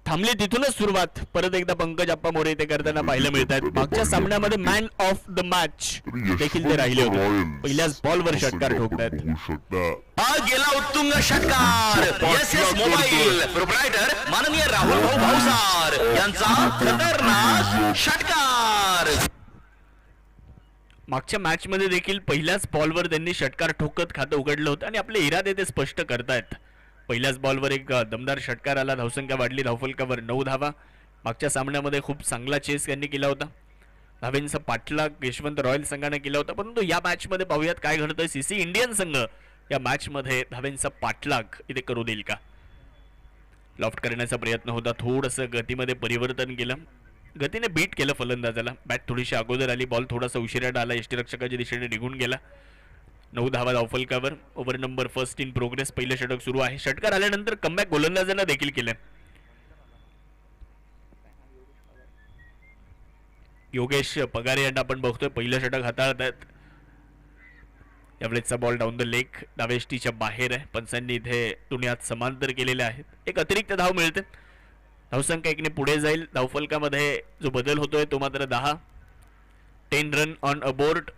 थांबली तिथूनच सुरुवात परत एकदा पंकज आप्पा मोरे ते करताना पाहायला मिळत आहेत. मागच्या सामन्यामध्ये मॅन ऑफ द मॅच देखील ते राहिले होते. पहिल्याच बॉलवर षटकार ठोकतायत. हा गेला उत्तुंग षटकार. एस एस मोबाईल प्रोप्रायटर माननीय राहुल भाऊ भाऊसार यांचा खतरनाक षटकार. मागच्या मॅच मध्ये देखील पहिल्याच बॉलवर त्यांनी षटकार ठोकत खातं उघडलं होतं आणि आपले इरादे ते स्पष्ट करतायत. पहिल्याच बॉलवर एक दमदार षटकार आला. धावसंख्या वाढली. धावफलकावर 9 धावा. मागच्या सामन्यामध्ये खूप चांगला चेस त्यांनी केला होता. धावेंचा पाठलाग यशवंत रॉयल संघाने केला होता. परंतु या मॅच मध्ये पाहूयात काय घडतंय. सीसी इंडियन संघ या मॅच मध्ये धावेंचा पाठलाग इथे करू देईल का. लॉफ्ट करण्याचा प्रयत्न होता. थोडंसं गतीमध्ये परिवर्तन केलं. गतीने बीट केलं फलंदाजाला. बॅट थोडीशी अगोदर आली. बॉल थोडासा उशिरा आला. यष्टीरक्षकाच्या दिशेने निघून गेला. 9 धावा धावफलकावर. Over number first in progress. पहिलं षटक सुरू आहे. षटकार आल्यानंतर कमबॅक गोलंदाजांना देखील केलं. योगेश पगारे यांना आपण बघतोय पहिलं षटक हाताळत आहेत. यावेळेचा बॉल डाऊन द लेग डावेष्टीच्या बाहेर आहे. पंचांनी इथे दुनियात समांतर केलेले आहेत. एक अतिरिक्त धाव मिळते. धावसंख्या 1ने पुढे जाईल. धावफलकामध्ये जो बदल होतोय तो मात्र 10. 10 रन ऑन अ बोर्ड.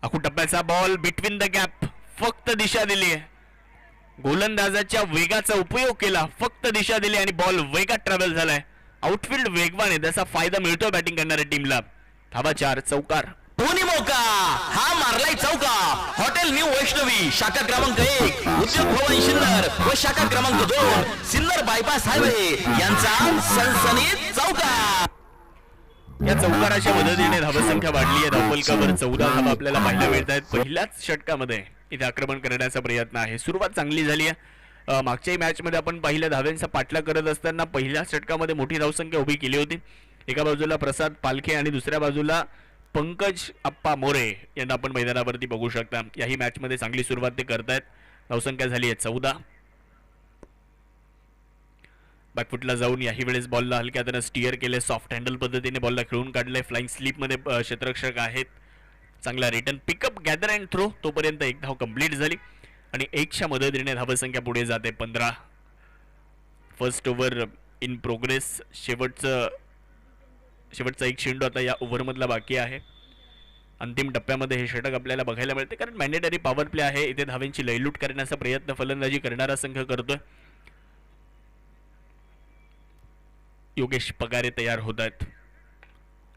आखू टप्प्याचा बॉल बिटवीन द गॅप. फक्त दिशा दिली आहे. गोलंदाजाच्या वेगाचा उपयोग केला. फक्त दिशा दिली आणि बॉल वेगात ट्रॅव्हल झालाय. आउटफील्ड वेगवान आहे. त्याचा फायदा मिळतोय बॅटिंग करणाऱ्या टीमला. धावा 4. चौकार. धोनी मौका. हा मारलाय चौका. हॉटेल न्यू वैष्णवी शाखा क्रमांक 1 उद्योग भवन सिन्नर व शाखा क्रमांक 2 सिन्नर बायपास हायवे यांचा सनसनीत चौका. या चौकाराच्या मदतीने धावसंख्या वाढली आहे. धावफलकावर 14 धावा आपल्याला पाहायला मिळत आहेत. पहिल्याच षटकामध्ये इथे आक्रमण करण्याचा प्रयत्न आहे. सुरुवात चांगली झाली आहे. मागच्याही मॅच मध्ये आपण पहिल्या धाव्यांचा पाठलाग करत असताना पहिल्या षटकामध्ये मोठी धावसंख्या उभी केली होती. एका बाजूला प्रसाद पालखे आणि दुसऱ्या बाजूला पंकज आप्पा मोरे यांना आपण मैदानावरती बघू शकता. याही मॅच मध्ये चांगली सुरुवात ते करतायत. धावसंख्या झाली आहे 14. बॅकफुटला जाऊन याही वेळेस बॉलला हलक्या हाताने स्टिअर केले. सॉफ्ट हँडल पद्धतीने बॉलला खेळून काढले. फ्लाइंग स्लीप मध्ये क्षेत्ररक्षक आहेत. चांगला return pickup gather and throw. तोपर्यंत एक धाव कंप्लीट झाली आणि 1च्या मदतीने धावसंख्या पुढे जाते 15. First over in progress. शेवटचा एक चेंडू आता या ओव्हरमधला बाकी आहे. अंतिम टप्प्यामध्ये हे षटक आपल्याला बघायला मिळते कारण मॅन्डेटरी पॉवर प्ले आहे. इथे धावेंची लयलूट करण्याचा प्रयत्न फलंदाजी करणारा संघ करतोय. योगेश पगारे तयार होत आहेत.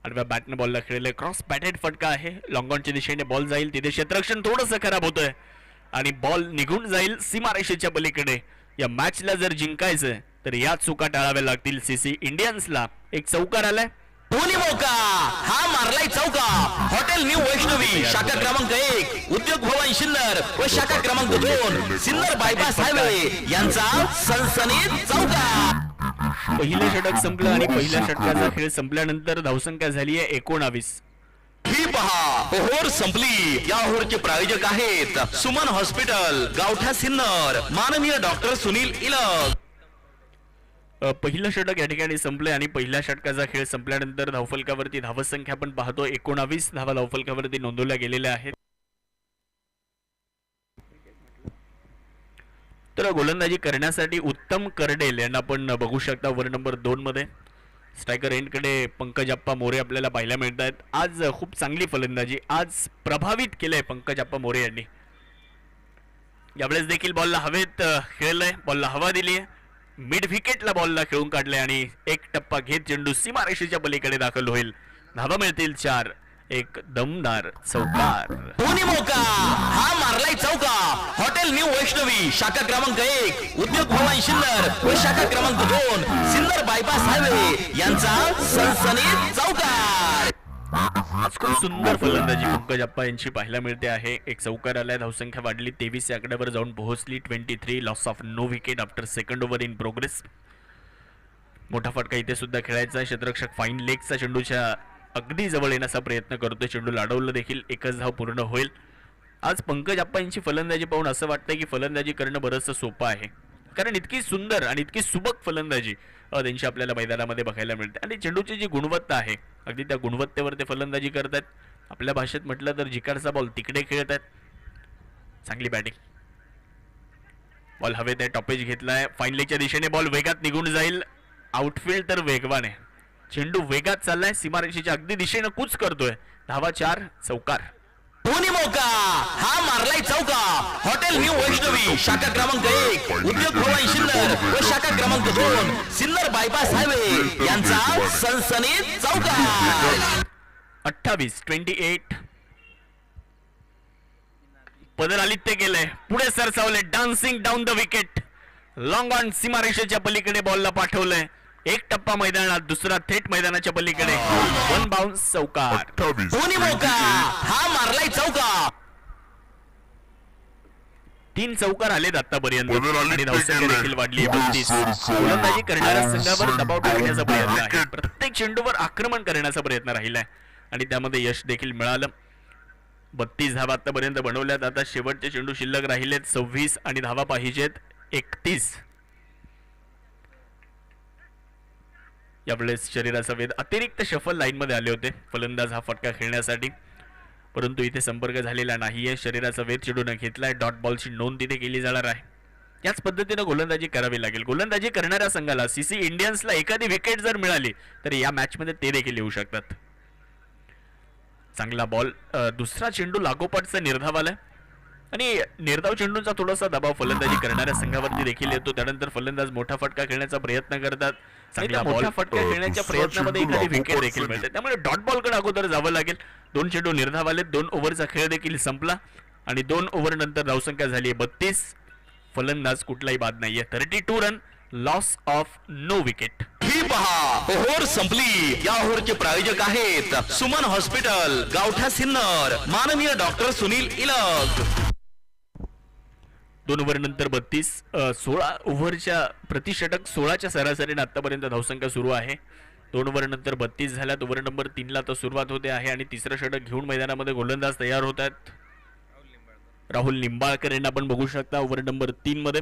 आडव्या बॅटने बॉलला खेळले. क्रॉस बॅटेड फटका आहे. लॉंग ऑनच्या दिशेने बॉल जाईल. तिथे क्षेत्ररक्षण थोडंसं खराब होतंय आणि बॉल निघून जाईल सीमारेषेच्या पलीकडे. या मॅचला जर जिंकायचं तर या चुका टाळाव्या लागतील सीसी इंडियन्सला. एक चौकार आलाय. धोनी मौका. हा मारलाय चौका. हॉटेल न्यू वैष्णवी शाखा क्रमांक 1 उद्योग भवन सिन्नर व शाखा क्रमांक 2 सिन्नर बायपास हायवे यांचा सनसनीत चौका. पहिलं षटक संपलं आणि पहिल्या षटकाचा खेळ संपल्यानंतर धावसंख्या झाली आहे 19. ही पहा ओव्हर संपली. या ओव्हरचे प्रायोजक आहेत सुमन हॉस्पिटल गावठा सिन्नर माननीय डॉक्टर सुनील इलग. पहिलं षटक या ठिकाणी संपले आणि पहिल्या षटकाचा खेळ संपल्यानंतर धावफलकावरती धावसंख्या आपण पाहतो 19 धावा धावफलकावरती नोंदवल्या गेलेल्या आहेत. तर गोलंदाजी करण्यासाठी उत्तम कर्डेल यांना आपण बघू शकता. ओव्हर नंबर 2 मध्ये स्ट्रायकर एंडकडे पंकज आप्पा मोरे आपल्याला पाहायला मिळत आहेत. आज खूप चांगली फलंदाजी आज प्रभावित केलंय पंकज आप्पा मोरे यांनी. यावेळेस देखील बॉलला हवेत खेळलंय. बॉलला हवा दिली आहे. मिड विकेटला बॉलला खेळून काढले आणि एक टप्पा घेत चेंडू सीमारेषेच्या पलीकडे दाखल होईल. धावा मिळतील 4. एक दमदार चौकार. धोनी मौका. हा मारलाय चौका. हॉटेल हॉटेल न्यू वैष्णवी शाखा क्रमांक 1 उद्योग भवन शिन्नर व शाखा क्रमांक 2 सिन्नर बायपास हायवे यांचा सनसनीत चौकार. आज खूप सुंदर फलंदाजी पंकज अप्पा यांची पाहायला मिळते आहे. एक चौकार आलाय, धावसंख्या वाढली 23 या आकड्यावर जाऊन पोहोचली 23. Loss of no wicket after second over in progress. मोठा फटका इथे सुद्धा खेळायचा आहे. क्षेत्ररक्षक फाईन लेगचा चेंडूच्या अगदी जवळ येण्याचा प्रयत्न करतोय. चेंडू लाडवलं देखील, एकच धाव पूर्ण होईल. आज पंकज अप्पा यांची फलंदाजी पाहून असं वाटतंय की फलंदाजी करणं बरंचसं सोपं आहे, कारण इतकी सुंदर आणि इतकी सुबक फलंदाजी त्यांची आपल्याला मैदानामध्ये बघायला मिळते. आणि चेंडूची जी गुणवत्ता आहे, अगदी त्या गुणवत्तेवर ते फलंदाजी करतात. आपल्या भाषेत म्हटलं तर जिकारचा बॉल तिकडे खेळतात. चांगली बॅटिंग. बॉल हवेत आहे, टॉपेज घेतलाय. फाईन लेगच्या दिशेने बॉल वेगात निघून जाईल. आउटफील्ड तर वेगवान आहे. चेंडू वेगात चाललाय, सीमारेषेच्या अगदी दिशेनं कूच करतोय. धावा 4, चौकार. धोनी मौका हा मारलाय चौका. हॉटेल न्यू वैष्णवी शाखा क्रमांक 1 उद्योग भवन शिन्नर व शाखा क्रमांक 2 सिन्नर बायपास हायवे यांचा सनसनीत चौकार. 28 पदरालित्य केलंय, पुढे सरसावले, dancing down the wicket. Long on सीमारेषेच्या पलीकडे बॉलला पाठवलंय. एक टप्पा मैदानात, दुसरा थेट मैदानाच्या पलीकडे. 1 बाउन्स, चौकार. धोनी मौका हा मारलाय चौका. 3 चौकार आलेत आतापर्यंत आणि धावसंख्या देखील वाढली 32. गोलंदाजी करणाऱ्या संघावर दबाव टाकण्याचा प्रयत्न आहे. प्रत्येक चेंडूवर आक्रमण करण्याचा प्रयत्न राहिलाय आणि त्यामध्ये यश देखील मिळालं. 32 धावा आतापर्यंत बनवल्यात. आता शेवटचे चेंडू शिल्लक राहिलेत 26 आणि धावा पाहिजेत 31. यावेळेस शरीराचा वेध, अतिरिक्त शफल लाईन मध्ये आले होते फलंदाज हा फटका खेळण्यासाठी, परंतु इथे संपर्क झालेला नाहीये. शरीराचा वेध चेंडूने घेतलाय. डॉट बॉलची नोंद तिथे केली जाणार आहे. याच पद्धतीने गोलंदाजी करावी लागेल. गोलंदाजी करणाऱ्या संघाला सीसी इंडियन्सला एखादी विकेट जर मिळाली तर या मॅच मध्ये ते देखील येऊ शकतात. चांगला बॉल. दुसरा चेंडू लागोपाठचा निर्धाव आलाय आणि निर्धाव चेंडूंचा थोडासा दबाव फलंदाजी करणाऱ्या संघावरती देखील येतो. त्यानंतर फलंदाज मोठा फटका खेळण्याचा प्रयत्न करतात. चांगला मोठा फटका खेळण्याच्या प्रयत्नामध्ये एखादी विकेट देखील मिळते. त्यामुळे डॉट बॉलकडे अगोदर जावं लागेल. 2 चेंडू निर्धाव आले. 2 ओव्हरचा खेळ देखील संपला आणि 2 ओव्हर नंतर धावसंख्या झाली 32. फलंदाज कुठलाही बाद नाहीये. 32 run, loss of no wicket. ही पहा ओव्हर संपली. या ओव्हरचे प्रायोजक आहेत सुमन हॉस्पिटल, गावठा सिन्नर, माननीय डॉक्टर सुनील इलक. 2 ओव्हर नंतर 32. 16 ओव्हरच्या प्रतिषटक 16च्या सरासरीने आतापर्यंत धावसंख्या सुरू आहे. 2 ओव्हर नंतर 32 झाल्यात. ओव्हर नंबर 3ला तर सुरुवात होते आहे आणि तिसरं षटक घेऊन मैदानामध्ये गोलंदाज तयार होत आहेत. राहुल निंबाळकर यांना आपण बघू शकता ओव्हर नंबर 3 मध्ये.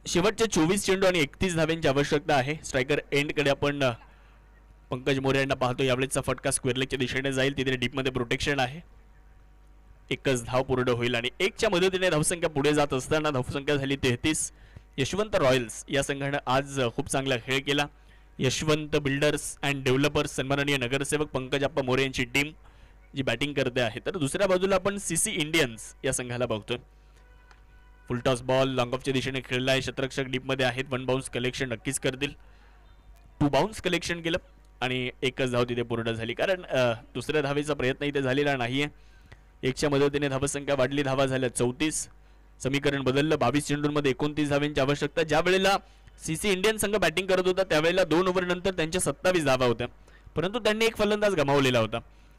शेवटचे 24 चेंडू आणि 31 धाव्यांची आवश्यकता आहे. स्ट्रायकर एंडकडे आपण पंकज मोरे यांना पाहतो. यावेळेचा फटका स्क्वेअर लेगच्या दिशेने जाईल. तिथे डीप मध्ये प्रोटेक्शन आहे. एकच धाव पूर्ण होईल आणि 1च्या मदतीने धावसंख्या पुढे जात असताना धावसंख्या झाली 33. यशवंत रॉयल्स या संघाने आज खूप चांगला खेळ केला. यशवंत बिल्डर्स अँड डेव्हलपर्स सन्माननीय नगरसेवक पंकज अप्पा मोरे यांची टीम जी बॅटिंग करते आहे. तर दुसऱ्या बाजूला आपण सीसी इंडियन्स या संघाला बघतोय. फुलटॉस बॉल लॉंग ऑफच्या दिशेने खेळलाय. क्षेत्ररक्षक डीप मध्ये आहेत. 1 बाउन्स कलेक्शन नक्कीच करतील. 2 बाउन्स कलेक्शन केलं आणि एकच धाव तिथे पूर्ण झाली, कारण दुसऱ्या धावेचा प्रयत्न इथे झालेला नाहीये. 1च्या मदतीने धावसंख्या वाढली. धावा झाल्या 34. समीकरण बदललं. 22 चेंडूंमध्ये 29 धावांची आवश्यकता. ज्या वेळेला सीसी इंडियन संघ बॅटिंग करत होता त्यावेळेला 2 ओव्हर नंतर त्यांच्या 27 धावा होत्या, परंतु त्यांनी एक फलंदाज गमावलेला होता.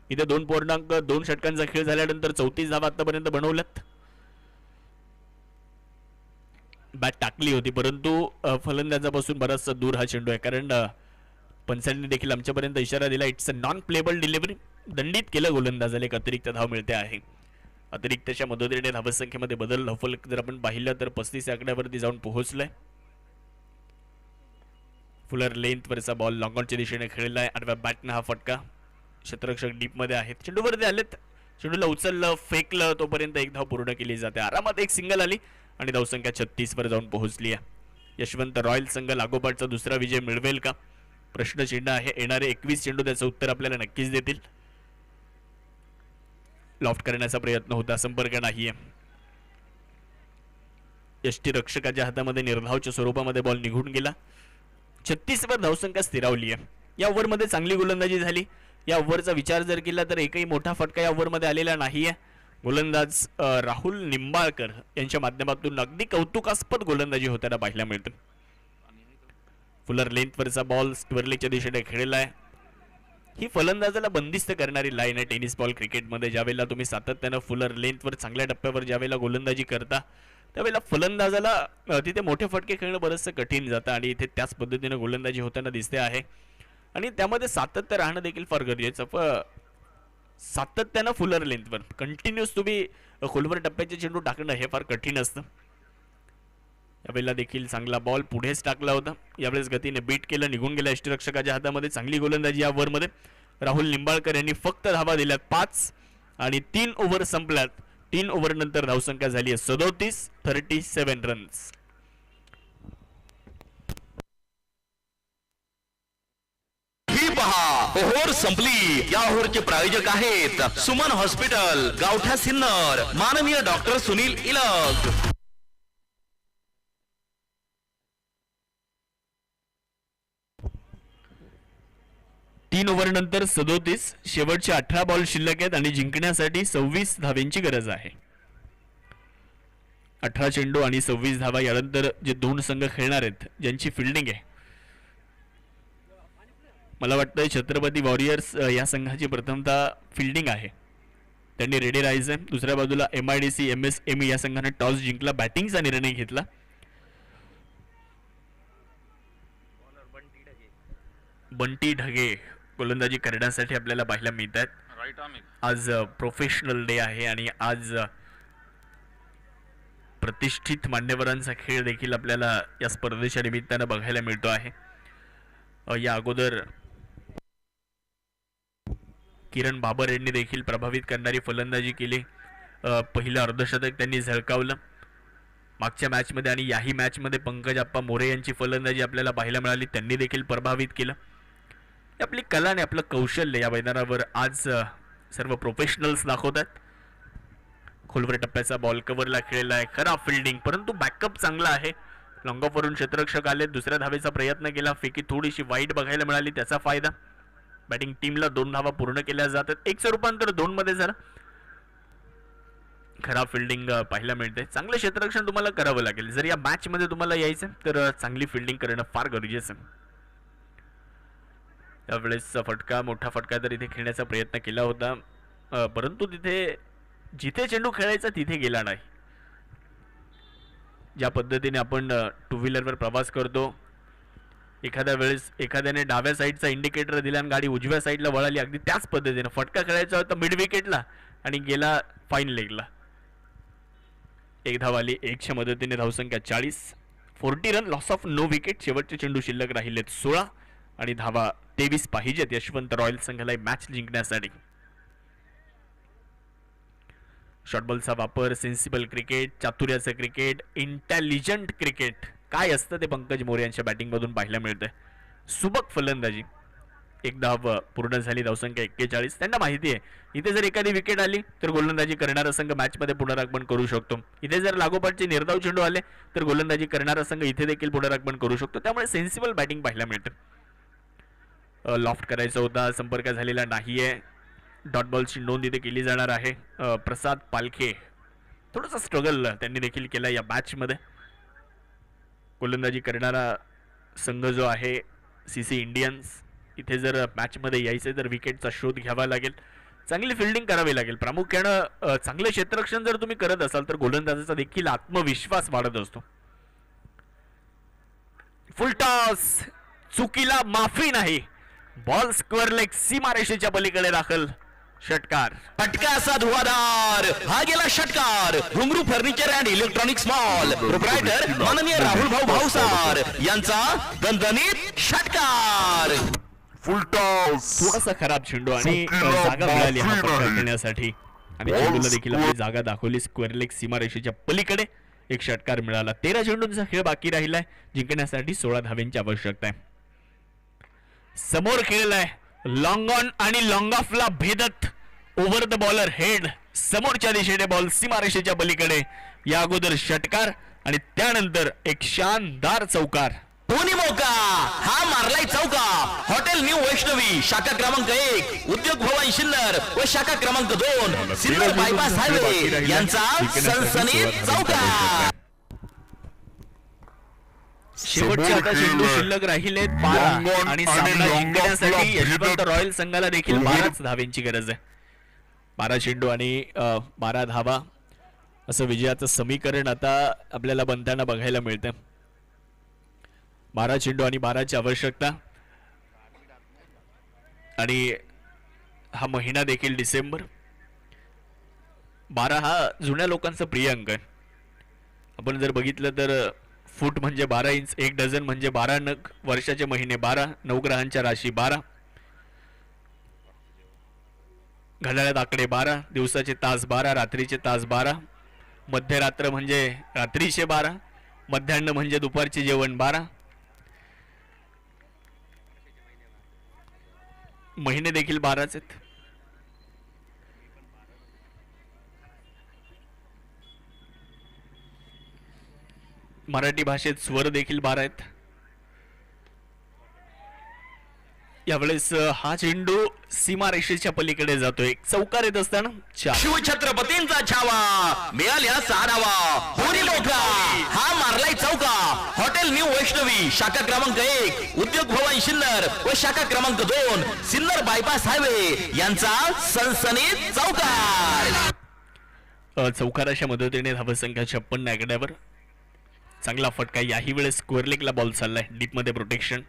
इथे 2.2 षटकांचा खेळ झाल्यानंतर 34 धावा आतापर्यंत बनवल्यात. बॅट टाकली होती परंतु फलंदाजापासून बराचसा दूर हा चेंडू आहे, कारण पंचांनी देखील आमच्यापर्यंत इशारा दिला it's a non payable delivery. दंडित केलं गोलंदाजाला. एक अतिरिक्त धाव मिळते आहे. अतिरिक्तच्या मदतीने धावसंख्येमध्ये बदल फलक जर आपण पाहिलं तर 35 आकड्यावरती जाऊन पोहोचलाय. फुलर लेंथ वरचा बॉल लॉंग ऑनच्या दिशेने खेळलाय. आडव्या बॅटनं हा फटका. क्षेत्ररक्षक डीप मध्ये आहेत. चेंडूवरती आलेत. चेंडूला उचललं, फेकलं, तोपर्यंत एक धाव पूर्ण केली जाते. आरामात एक सिंगल आली आणि धावसंख्या 36 वर जाऊन पोहोचली आहे. यशवंत रॉयल संघ लागोपाठचा दुसरा विजय मिळवेल का, प्रश्नचिन्ह आहे. येणारे 21 चेंडू त्याचं उत्तर आपल्याला नक्कीच देतील. लॉफ्ट करण्याचा प्रयत्न होता, संपर्क नाहीये. यष्टीरक्षकाच्या हातामध्ये निर्धावच्या स्वरूपामध्ये बॉल निघून गेला. 36 वर धावसंख्या स्थिरावली आहे. या ओव्हरमध्ये चांगली गोलंदाजी झाली. या ओव्हरचा विचार जर केला तर एकही मोठा फटका या ओव्हरमध्ये आलेला नाहीये. गोलंदाज राहुल निंबाळकर यांच्या माध्यमातून अगदी कौतुकास्पद गोलंदाजी होताना पाहायला मिळते. फुलर लेंथवरचा बॉल स्क्वेअरलेगच्या दिशेने खेळलेला आहे. ही फलंदाजाला बंदिस्त करणारी लाईन आहे टेनिस बॉल क्रिकेटमध्ये. ज्यावेळेला तुम्ही सातत्यानं फुलर लेंथवर चांगल्या टप्प्यावर ज्यावेळेला गोलंदाजी करता त्यावेळेला फलंदाजाला तिथे मोठे फटके खेळणं बरंचसं कठीण जातं आणि इथे त्याच पद्धतीनं गोलंदाजी होताना दिसते आहे आणि त्यामध्ये सातत्य राहणं देखील फार गरजेचं. सातत्यानं फुलर लेंथवर कंटिन्युअस तुम्ही खोलवर टप्प्याचे चेंडू टाकणं हे फार कठीण असतं. यावेळेला देखील चांगला बॉल पुढेच टाकला होता. यावेळेस गतीने बीट केलं, निघून गेला यष्टीरक्षकाच्या हातामध्ये. चांगली गोलंदाजी या ओव्हरमध्ये राहुल निंबाळकर यांनी फक्त धावा दिल्यात 5 आणि 3 ओव्हर संपल्यात. 3 ओव्हर नंतर धावसंख्या झाली आहे 37 रन्स. ही पहा ओव्हर संपली. या ओव्हरचे प्रायोजक आहेत सुमन हॉस्पिटल, गावठा सिन्नर, माननीय डॉक्टर सुनील इलग. 3 ओव्हर नंतर 37. शेवटचे 18 बॉल शिल्लक आहेत आणि जिंकण्यासाठी 26 धावेंची गरज आहे. 18 चेंडू आणि 26 धावा. यानंतर जे 2 संघ खेळणार आहेत ज्यांची फिल्डिंग आहे, मला वाटतं छत्रपती वॉरियर्स या संघाची प्रथमतः फिल्डिंग आहे, त्यांनी रेडी राहायचं. दुसऱ्या बाजूला MIDC MSME या संघाने टॉस जिंकला, बॅटिंगचा निर्णय घेतला. बंटी ढगे गोलंदाजी करण्यासाठी आपल्याला पाहायला मिळत आहेत. आज प्रोफेशनल डे आहे आणि आज प्रतिष्ठित मान्यवरांचा खेळ देखील आपल्याला या स्पर्धेच्या निमित्तानं बघायला मिळतो आहे. या अगोदर किरण बाबर यांनी देखील प्रभावित करणारी फलंदाजी केली. पहिलं अर्धशतक त्यांनी झळकावलं मागच्या मॅचमध्ये आणि याही मॅचमध्ये पंकज आप्पा मोरे यांची फलंदाजी आपल्याला पाहायला मिळाली, त्यांनी देखील प्रभावित केलं. आपली कला आणि आपलं कौशल्य या मैदानावर आज सर्व प्रोफेशनल्स दाखवतात. खोलवर टप्प्याचा बॉल कव्हरला खेळलेला आहे, खराब फिल्डिंग परंतु बॅकअप चांगला आहे. लॉंग ऑफ वरून क्षेत्ररक्षक आले, दुसऱ्या धावेचा प्रयत्न केला, फेकी थोडीशी वाईट बघायला मिळाली, त्याचा फायदा. बॅटिंग टीमला 2 धावा पूर्ण केल्या जातात. 1चं रूपांतर 2 मध्ये झालं. खराब फिल्डिंग पाहायला मिळते. चांगलं क्षेत्ररक्षण तुम्हाला करावं लागेल जर या मॅच मध्ये तुम्हाला यायचं तर चांगली फिल्डिंग करणं फार गरजेचं. त्यावेळेस फटका, मोठा फटका तर इथे खेळण्याचा प्रयत्न केला होता, परंतु तिथे जिथे चेंडू खेळायचा तिथे गेला नाही. ज्या पद्धतीने आपण 2 व्हीलरवर प्रवास करतो, एखाद्या वेळेस एखाद्याने डाव्या साईडचा इंडिकेटर दिला आणि गाडी उजव्या साईडला वळाली, अगदी त्याच पद्धतीने फटका खेळायचा होता मिड विकेटला आणि गेला फाईन लेगला. 1 धाव आली. 1च्या मदतीने धावसंख्या 40. 40 run, loss of no wicket. शेवटचे चेंडू शिल्लक राहिलेत 16 आणि धावा 23 पाहिजेत यशवंत रॉयल संघाला मॅच जिंकण्यासाठी. शॉर्टबॉलचा वापर, सेन्सिबल क्रिकेट, चातुर्याचं क्रिकेट, इंटेलिजंट क्रिकेट काय असतं ते पंकज मोरे यांच्या बॅटिंगमधून पाहायला मिळतंय. सुबक फलंदाजी. 1 धाव पूर्ण झाली, धावसंख्या 41. त्यांना माहिती आहे इथे जर एखादी विकेट आली तर गोलंदाजी करणारा संघ मॅचमध्ये पुनरागमन करू शकतो. इथे जर लागोपाठचे निर्धाव चेंडू आले तर गोलंदाजी करणारा संघ इथे देखील पुनरागमन करू शकतो. त्यामुळे सेन्सिबल बॅटिंग पाहायला मिळतं. लॉफ्ट करायचा होता, संपर्क झालेला नाहीये. डॉट बॉलची नोंद इथे केली जाणार आहे. प्रसाद पालखे थोडासा स्ट्रगल त्यांनी देखील केला या मॅचमध्ये. गोलंदाजी करणारा संघ जो आहे CC इंडियन्स, इथे जर मॅचमध्ये यायचं तर विकेटचा शोध घ्यावा लागेल, चांगली फिल्डिंग करावी लागेल. प्रामुख्यानं चांगले क्षेत्ररक्षण जर तुम्ही करत असाल तर गोलंदाजाचा देखील आत्मविश्वास वाढत असतो. फुलटॉस, चुकीला माफी नाही. बॉल स्क्वेअर लेग सीमारेषेच्या पलीकडे दाखल. षटकार. फटका असा धुवाधार, हा गेला षटकार. घुंगरू furniture and electronics mall proprietor माननीय राहुल भाऊ भाऊसार यांचा दणदणीत षटकार. थोडासा खराब चेंडू आणि जागा मिळाली हा फटका खेळण्यासाठी आणि चेंडूला देखील आपली जागा दाखवली. स्क्वेअर लेग सीमारेषेच्या पलीकडे एक षटकार मिळाला. 13 चेंडूंचा खेळ बाकी राहिलाय. जिंकण्यासाठी 16 धावेंची आवश्यकता आहे. समोर खेळलाय लॉंग ऑन आणि लॉंग ऑफला भेदत ओव्हर द बॉलर हेड. समोरच्या दिशेने बॉल सीमारेषेच्या पलीकडे. या अगोदर षटकार आणि त्यानंतर एक शानदार चौकार. हुनी मौका हा मारलाय चौका. हॉटेल न्यू वैष्णवी शाखा क्रमांक 1 उद्योग भवन सिन्नर व शाखा क्रमांक 2 सिन्नर बायपास हायवे यांचा सनसनीत चौका. शेवटचे आता चेंडू शिल्लक राहिलेत 12 आणि सामना जिंकण्यासाठी यशवंत रॉयल संघाला देखील 12च धावांची गरज आहे. 12 चेंडू आणि 12 धावा असं विजयाचं समीकरण आता आपल्याला बनताना बघायला मिळतं. 12 चेंडू आणि 12ची आवश्यकता आणि हा महिना देखील डिसेंबर. 12 हा जुन्या लोकांचा प्रिय अंक आहे. आपण जर बघितलं तर फूट म्हणजे 12 इंच, 1 डझन म्हणजे 12 नग, वर्षाचे महिने 12, नवग्रहांच्या राशी 12, घड्याळात आकडे 12, दिवसाचे तास 12, रात्रीचे तास 12, मध्यरात्र म्हणजे रात्रीचे 12, मध्यान्ह म्हणजे दुपारचे जेवण 12, महिने देखील 12च आहेत. मराठी भाषेत स्वर देखील 12 आहेत. यावेळेस हा चेंडू सीमारेषेच्या पलीकडे जातोय. चौकार येत असताना शिवछत्रपतींचा छावा मिळाल्या 6 धावा. हुनी मौका हा मारलाय चौका. हॉटेल न्यू वैष्णवी शाखा क्रमांक 1 उद्योग भवन सिन्नर व शाखा क्रमांक 2 सिन्नर बायपास हायवे यांचा सनसनीत चौकार. चौकाराच्या मदतीने धावसंख्या 56 आकड्यावर. चांगला फटका. याही वेळेस स्क्वेअर लेगला बॉल चाललाय. डीप मध्ये प्रोटेक्शन.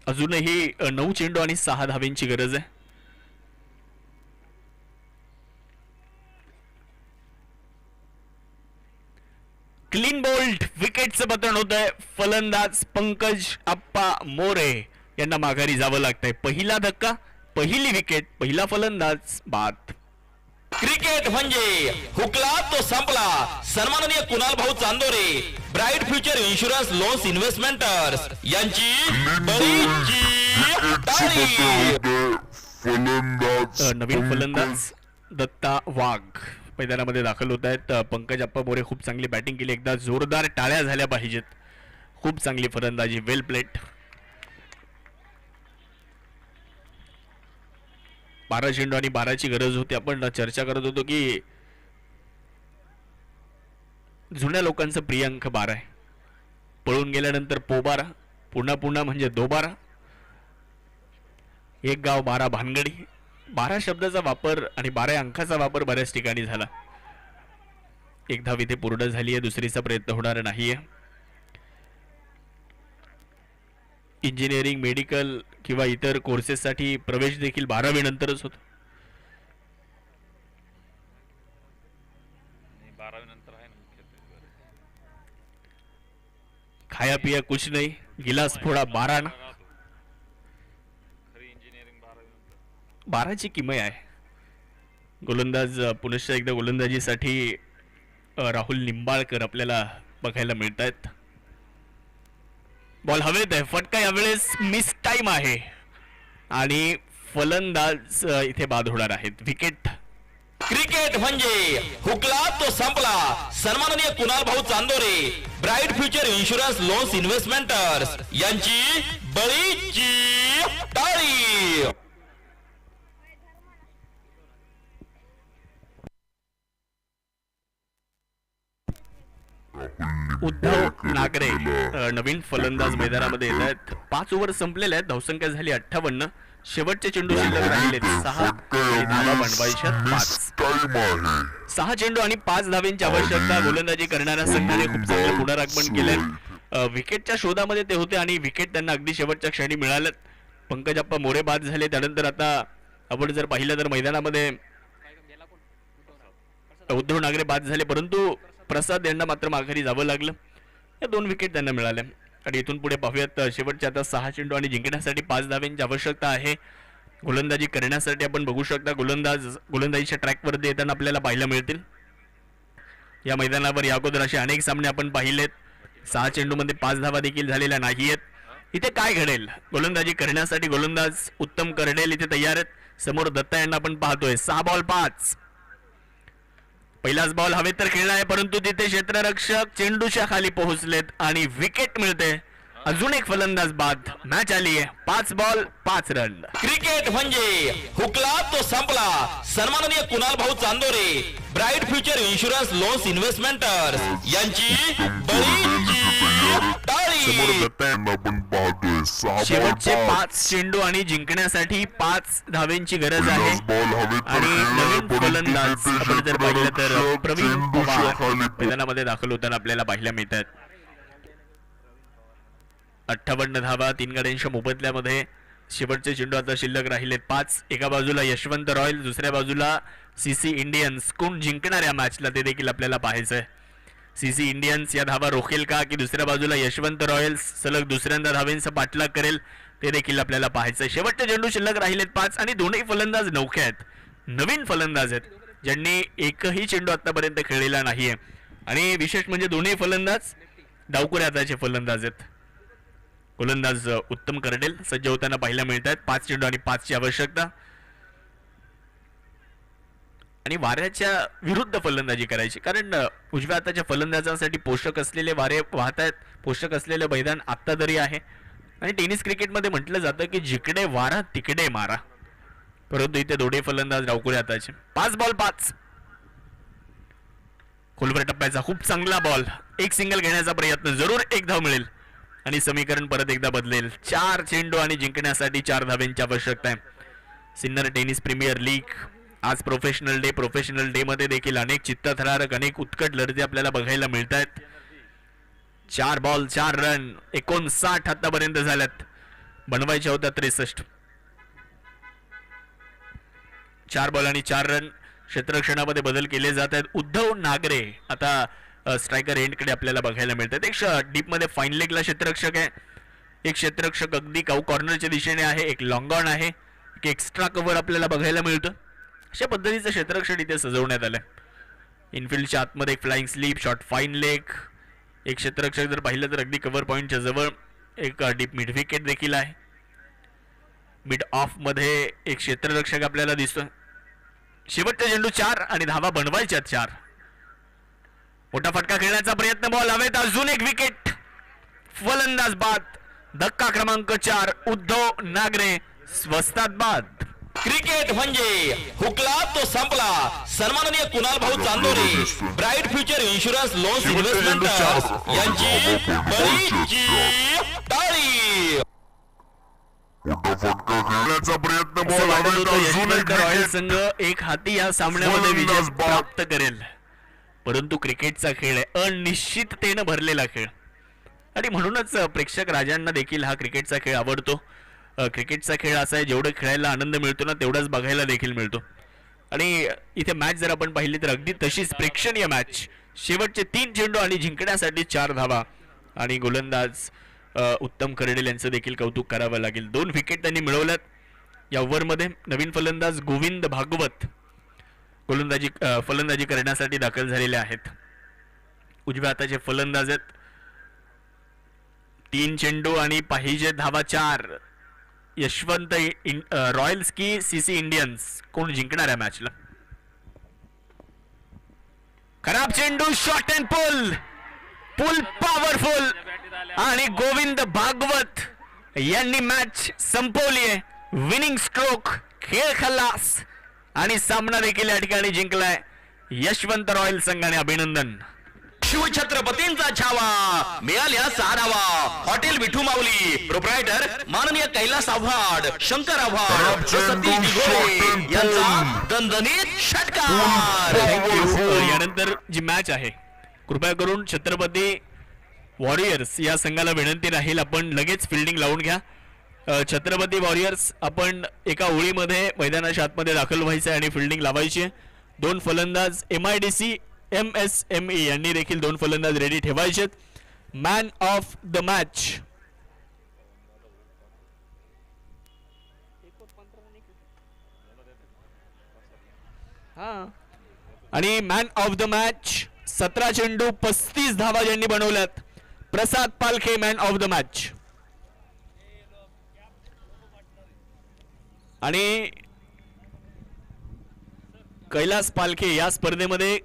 अजूनही 9 चेंडू आणि 6 धावेंची गरज आहे. क्लीन बोल्ट विकेटचं पतन होत आहे. फलंदाज पंकज आप्पा मोरे यांना माघारी जावं लागतंय. पहिला धक्का, पहिली विकेट, पहिला फलंदाज बाद. क्रिकेट म्हणजे हुकला तो संपला. सन्माननीय कुणाल भाऊ Chandore bright future insurance loans investmenters यांची बरीचशी तारीफ. नवीन फलंदाज दत्ता वाघ मैदानामध्ये दाखल होत आहेत. पंकज आप्पा मोरे खूप चांगली बॅटिंग केली. एकदा जोरदार टाळ्या झाल्या पाहिजेत. खूप चांगली फलंदाजी. वेल प्लेट. 12 चेंडू आणि 12ची गरज होती. आपण चर्चा करत होतो की जुन्या लोकांचं प्रिय अंक 12 आहे. पळून गेल्यानंतर पोबारा, पुन्हा पुन्हा म्हणजे दोबारा, एक गाव 12 भानगडी. 12 शब्दाचा वापर आणि 12 अंकाचा वापर बऱ्याच ठिकाणी झाला. एक धाव इथे पूर्ण झाली आहे. दुसरीचा प्रयत्न होणार नाहीये. इंजिनिअरिंग, मेडिकल किंवा इतर कोर्सेससाठी प्रवेश देखील 12वी नंतरच होतो. 12 नंतर आहे ना मुख्यत्वे. खाया पिया कुछ नाही, गिलास फोडा 12 ना. खरी इंजिनिअरिंग 12 नंतर. 12ची किमय आहे. गोलंदाज पुनश्च एकदा गोलंदाजीसाठी राहुल निंबाळकर आपल्याला बघायला मिळत आहेत. बॉल हवेत आहे. फटका यावेळेस मिस टाइम आहे आणि फलंदाज इथे बाद होणार आहेत. विकेट. क्रिकेट म्हणजे हुकला तो संपला. सन्माननीय कुणाल भाऊ Chandore bright future insurance loans investmenters यांची बरीचशी तारीफ. उद्धव नागरे नवीन फलंदाज मैदानामध्ये येत आहेत. 5 ओव्हर संपलेल्या आहेत. धावसंख्या झाली 58. शेवटचे चेंडू शिल्लक राहिले 6 धावा बनवायच्या 5. 6 चेंडू आणि 5 धावेंची आवश्यकता. गोलंदाजी करणाऱ्या संघाने खूप चांगलं पुनरागमन केलंय. विकेटच्या शोधामध्ये ते होते आणि विकेट त्यांना अगदी शेवटच्या क्षणी मिळालं. पंकज आप्पा मोरे बाद झाले. त्यानंतर आता आपण जर पाहिलं तर मैदानामध्ये उद्धव नागरे बाद झाले, परंतु प्रसाद यांना मात्र माघारी जावं लागलं. या 2 विकेट त्यांना मिळाल्या आणि इथून पुढे पाहूयात. शेवटचे आता 6 चेंडू आणि जिंकण्यासाठी 5 धाव्यांची आवश्यकता आहे. गोलंदाजी करण्यासाठी आपण बघू शकता गोलंदाजीच्या ट्रॅकवरती येताना आपल्याला पाहायला मिळतील. या मैदानावर या अगोदर असे अनेक सामने आपण पाहिलेत. 6 चेंडूमध्ये 5 धावा देखील झालेल्या नाहीयेत. इथे काय घडेल? गोलंदाजी करण्यासाठी गोलंदाज उत्तम कर्डेल इथे तयार आहेत. समोर दत्ता यांना आपण पाहतोय. 6 बॉल 5. पहिलाच बॉल हवेत तर खेळला आहे, परंतु तिथे क्षेत्ररक्षक चेंडूच्या खाली पोहोचलेत आणि विकेट मिळते. अजून एक फलंदाज बाद. मॅच आली आहे 5 बॉल 5 रन. क्रिकेट म्हणजे हुकला तो संपला. सन्माननीय कुणाल भाऊ Chandore, bright future insurance loans investmenters यांची बळीची टाळी. आपण पाहतोय 6 बॉल शेवटचे 5. 5 चेंडू आणि जिंकण्यासाठी 5 धावेंची गरज आहे. बॉल हवेत तर आणि खेळलाय, नवीन परंतु फलंदाज तिथे आपण जर पाहिलं तर क्षेत्ररक्षक प्रवीण चेंडूच्या पवार खाली मैदानामध्ये दाखल होताना आपल्याला पाहायला मिळतात. 58 धावा 3 गाड्यांच्या मोबदल्यामध्ये. शेवटचे चेंडू आता शिल्लक राहिलेत 5. एका बाजूला यशवंत रॉयल, दुसऱ्या बाजूला सीसी इंडियन्स. कोण जिंकणार या मॅचला ते देखील आपल्याला पाहायचंय. सीसी इंडियन्स या धावा रोखेल का, की दुसऱ्या बाजूला यशवंत रॉयल्स सलग दुसऱ्यांदा धावेंचा पाठलाग करेल ते देखील आपल्याला पाहायचंय. शेवटचे चेंडू शिल्लक राहिलेत 5 आणि दोन्ही फलंदाज नौखे आहेत. नवीन फलंदाज आहेत ज्यांनी एकही चेंडू आतापर्यंत खेळलेला नाहीये. आणि विशेष म्हणजे दोन्ही फलंदाज डावकुरे हाताचे फलंदाज आहेत. गोलंदाज उत्तम करडेल सज्ज होताना पाहायला मिळत आहेत. 5 चेंडू आणि 5 ची आवश्यकता. आणि वाऱ्याच्या विरुद्ध फलंदाजी करायची, कारण उजव्या हाताच्या फलंदाजांसाठी पोषक असलेले वारे वाहत आहेत. पोषक असलेले मैदान आत्ता तरी आहे. आणि टेनिस क्रिकेटमध्ये म्हटलं जातं की जिकडे वारा तिकडे मारा, परंतु इथे दोन्ही फलंदाज डावकुरे हाताचे. 5 बॉल 5. खोलवर टप्प्याचा खूप चांगला बॉल. एक सिंगल घेण्याचा प्रयत्न, जरूर एक धाव मिळेल आणि समीकरण परत एकदा बदलेल. 4 चेंडू आणि जिंकण्यासाठी 4 धावेंची आवश्यकता आहे. सिन्नर टेनिस प्रीमियर लीग आज प्रोफेशनल डे. प्रोफेशनल डे मध्ये देखील अनेक चित्तथरारक, अनेक उत्कट लढती आपल्याला बघायला मिळत आहेत. 4 बॉल 4 रन 59 आतापर्यंत झाल्यात. बनवायच्या होत्या 63. 4 बॉल आणि 4 रन. क्षेत्ररक्षणामध्ये बदल केले जात आहेत. उद्धव नागरे आता स्ट्रायकर एंडकडे आपल्याला बघायला मिळतात. एक डीप मध्ये फाईन लेगला क्षेत्ररक्षक आहे. एक क्षेत्ररक्षक अगदी कॉर्नरच्या दिशेने आहे. एक लॉंग ऑन आहे. एक एक्स्ट्रा कव्हर आपल्याला बघायला मिळतं. अशा पद्धतीचं क्षेत्ररक्षण इथे सजवण्यात आलंय. इनफिल्डच्या आतमध्ये एक flying sleep, short fine leg. एक क्षेत्ररक्षक जर पाहिलं तर अगदी कव्हर पॉईंटच्या जवळ एक डीप मिड विकेट देखील आहे. मिड ऑफ मध्ये एक क्षेत्ररक्षक आपल्याला दिसतोय. शेवटचा चेंडू 4 आणि धावा बनवायच्या 4. मोठा फटका खेळण्याचा प्रयत्न, बॉल हवेत, अजून एक विकेट. फलंदाज बाद. धक्का क्रमांक 4 उद्धव नागरे स्वस्तात बाद. क्रिकेट म्हणजे हुकला तो संपला. सन्माननीय कुणाल भाऊ Chandore, bright future insurance loans investmenters यांची बळीची टाळी. मोठा फटका खेळण्याचा प्रयत्न, असं बॉल वाटत हवेत, होतं अजून एक यशवंत रॉयल विकेट. संघ एक हाती या सामन्यामध्ये विजय फलंदाज बाद. प्राप्त करेल, परंतु क्रिकेटचा खेळ आहे अनिश्चिततेनं भरलेला खेळ. आणि म्हणूनच प्रेक्षक राजांना देखील हा क्रिकेटचा खेळ आवडतो. क्रिकेटचा खेळ असा आहे, जेवढं खेळायला आनंद मिळतो ना तेवढाच बघायला देखील मिळतो. आणि इथे मॅच जर आपण पाहिली तर अगदी तशीच प्रेक्षणीय मॅच. शेवटचे 3 चेंडू आणि जिंकण्यासाठी 4 धावा. आणि गोलंदाज उत्तम करडेल यांचं देखील कौतुक करावं लागेल. 2 विकेट त्यांनी मिळवल्यात या ओव्हरमध्ये. नवीन फलंदाज गोविंद भागवत फलंदाजी करण्यासाठी दाखल झालेले आहेत. उजव्या हाताचे फलंदाज आहेत. 3 चेंडू आणि पाहिजे धावा 4. यशवंत रॉयल्स की सीसी इंडियन्स, कोण जिंकणार आहे मॅचला? खराब चेंडू, शॉट अँड पुल पॉवरफुल. आणि गोविंद भागवत यांनी मॅच संपवली आहे. विनिंग स्ट्रोक, खेळ खल्लास आणि सामना देखील या ठिकाणी जिंकलाय यशवंत रॉयल संघाने. अभिनंदन. शिवछत्रपतींचा छावा, मिळाल्या 6 धावा. हॉटेल विठू माऊली, प्रोप्रायटर माननीय कैलास आव्हाड, शंकर आव्हाड, सतीश दिघोळे यांचा दणदणीत षटकार. यानंतर जी मॅच आहे, कृपया करून छत्रपती वॉरियर्स या संघाला विनंती राहील आपण लगेच फिल्डिंग लावून घ्या. छत्रपती वॉरियर्स आपण एका ओळीमध्ये मैदानाच्या आतमध्ये दाखल व्हायचं आणि फिल्डिंग लावायची. 2 फलंदाज MIDC MSME यांनी देखील 2 फलंदाज रेडी ठेवायचे. मॅन ऑफ द मॅच आणि मॅन ऑफ द मॅच 17 चेंडू 35 धावा ज्यांनी बनवल्यात, प्रसाद पालखे मॅन ऑफ द मॅच. आणि कैलास पालखे या स्पर्धेमध्ये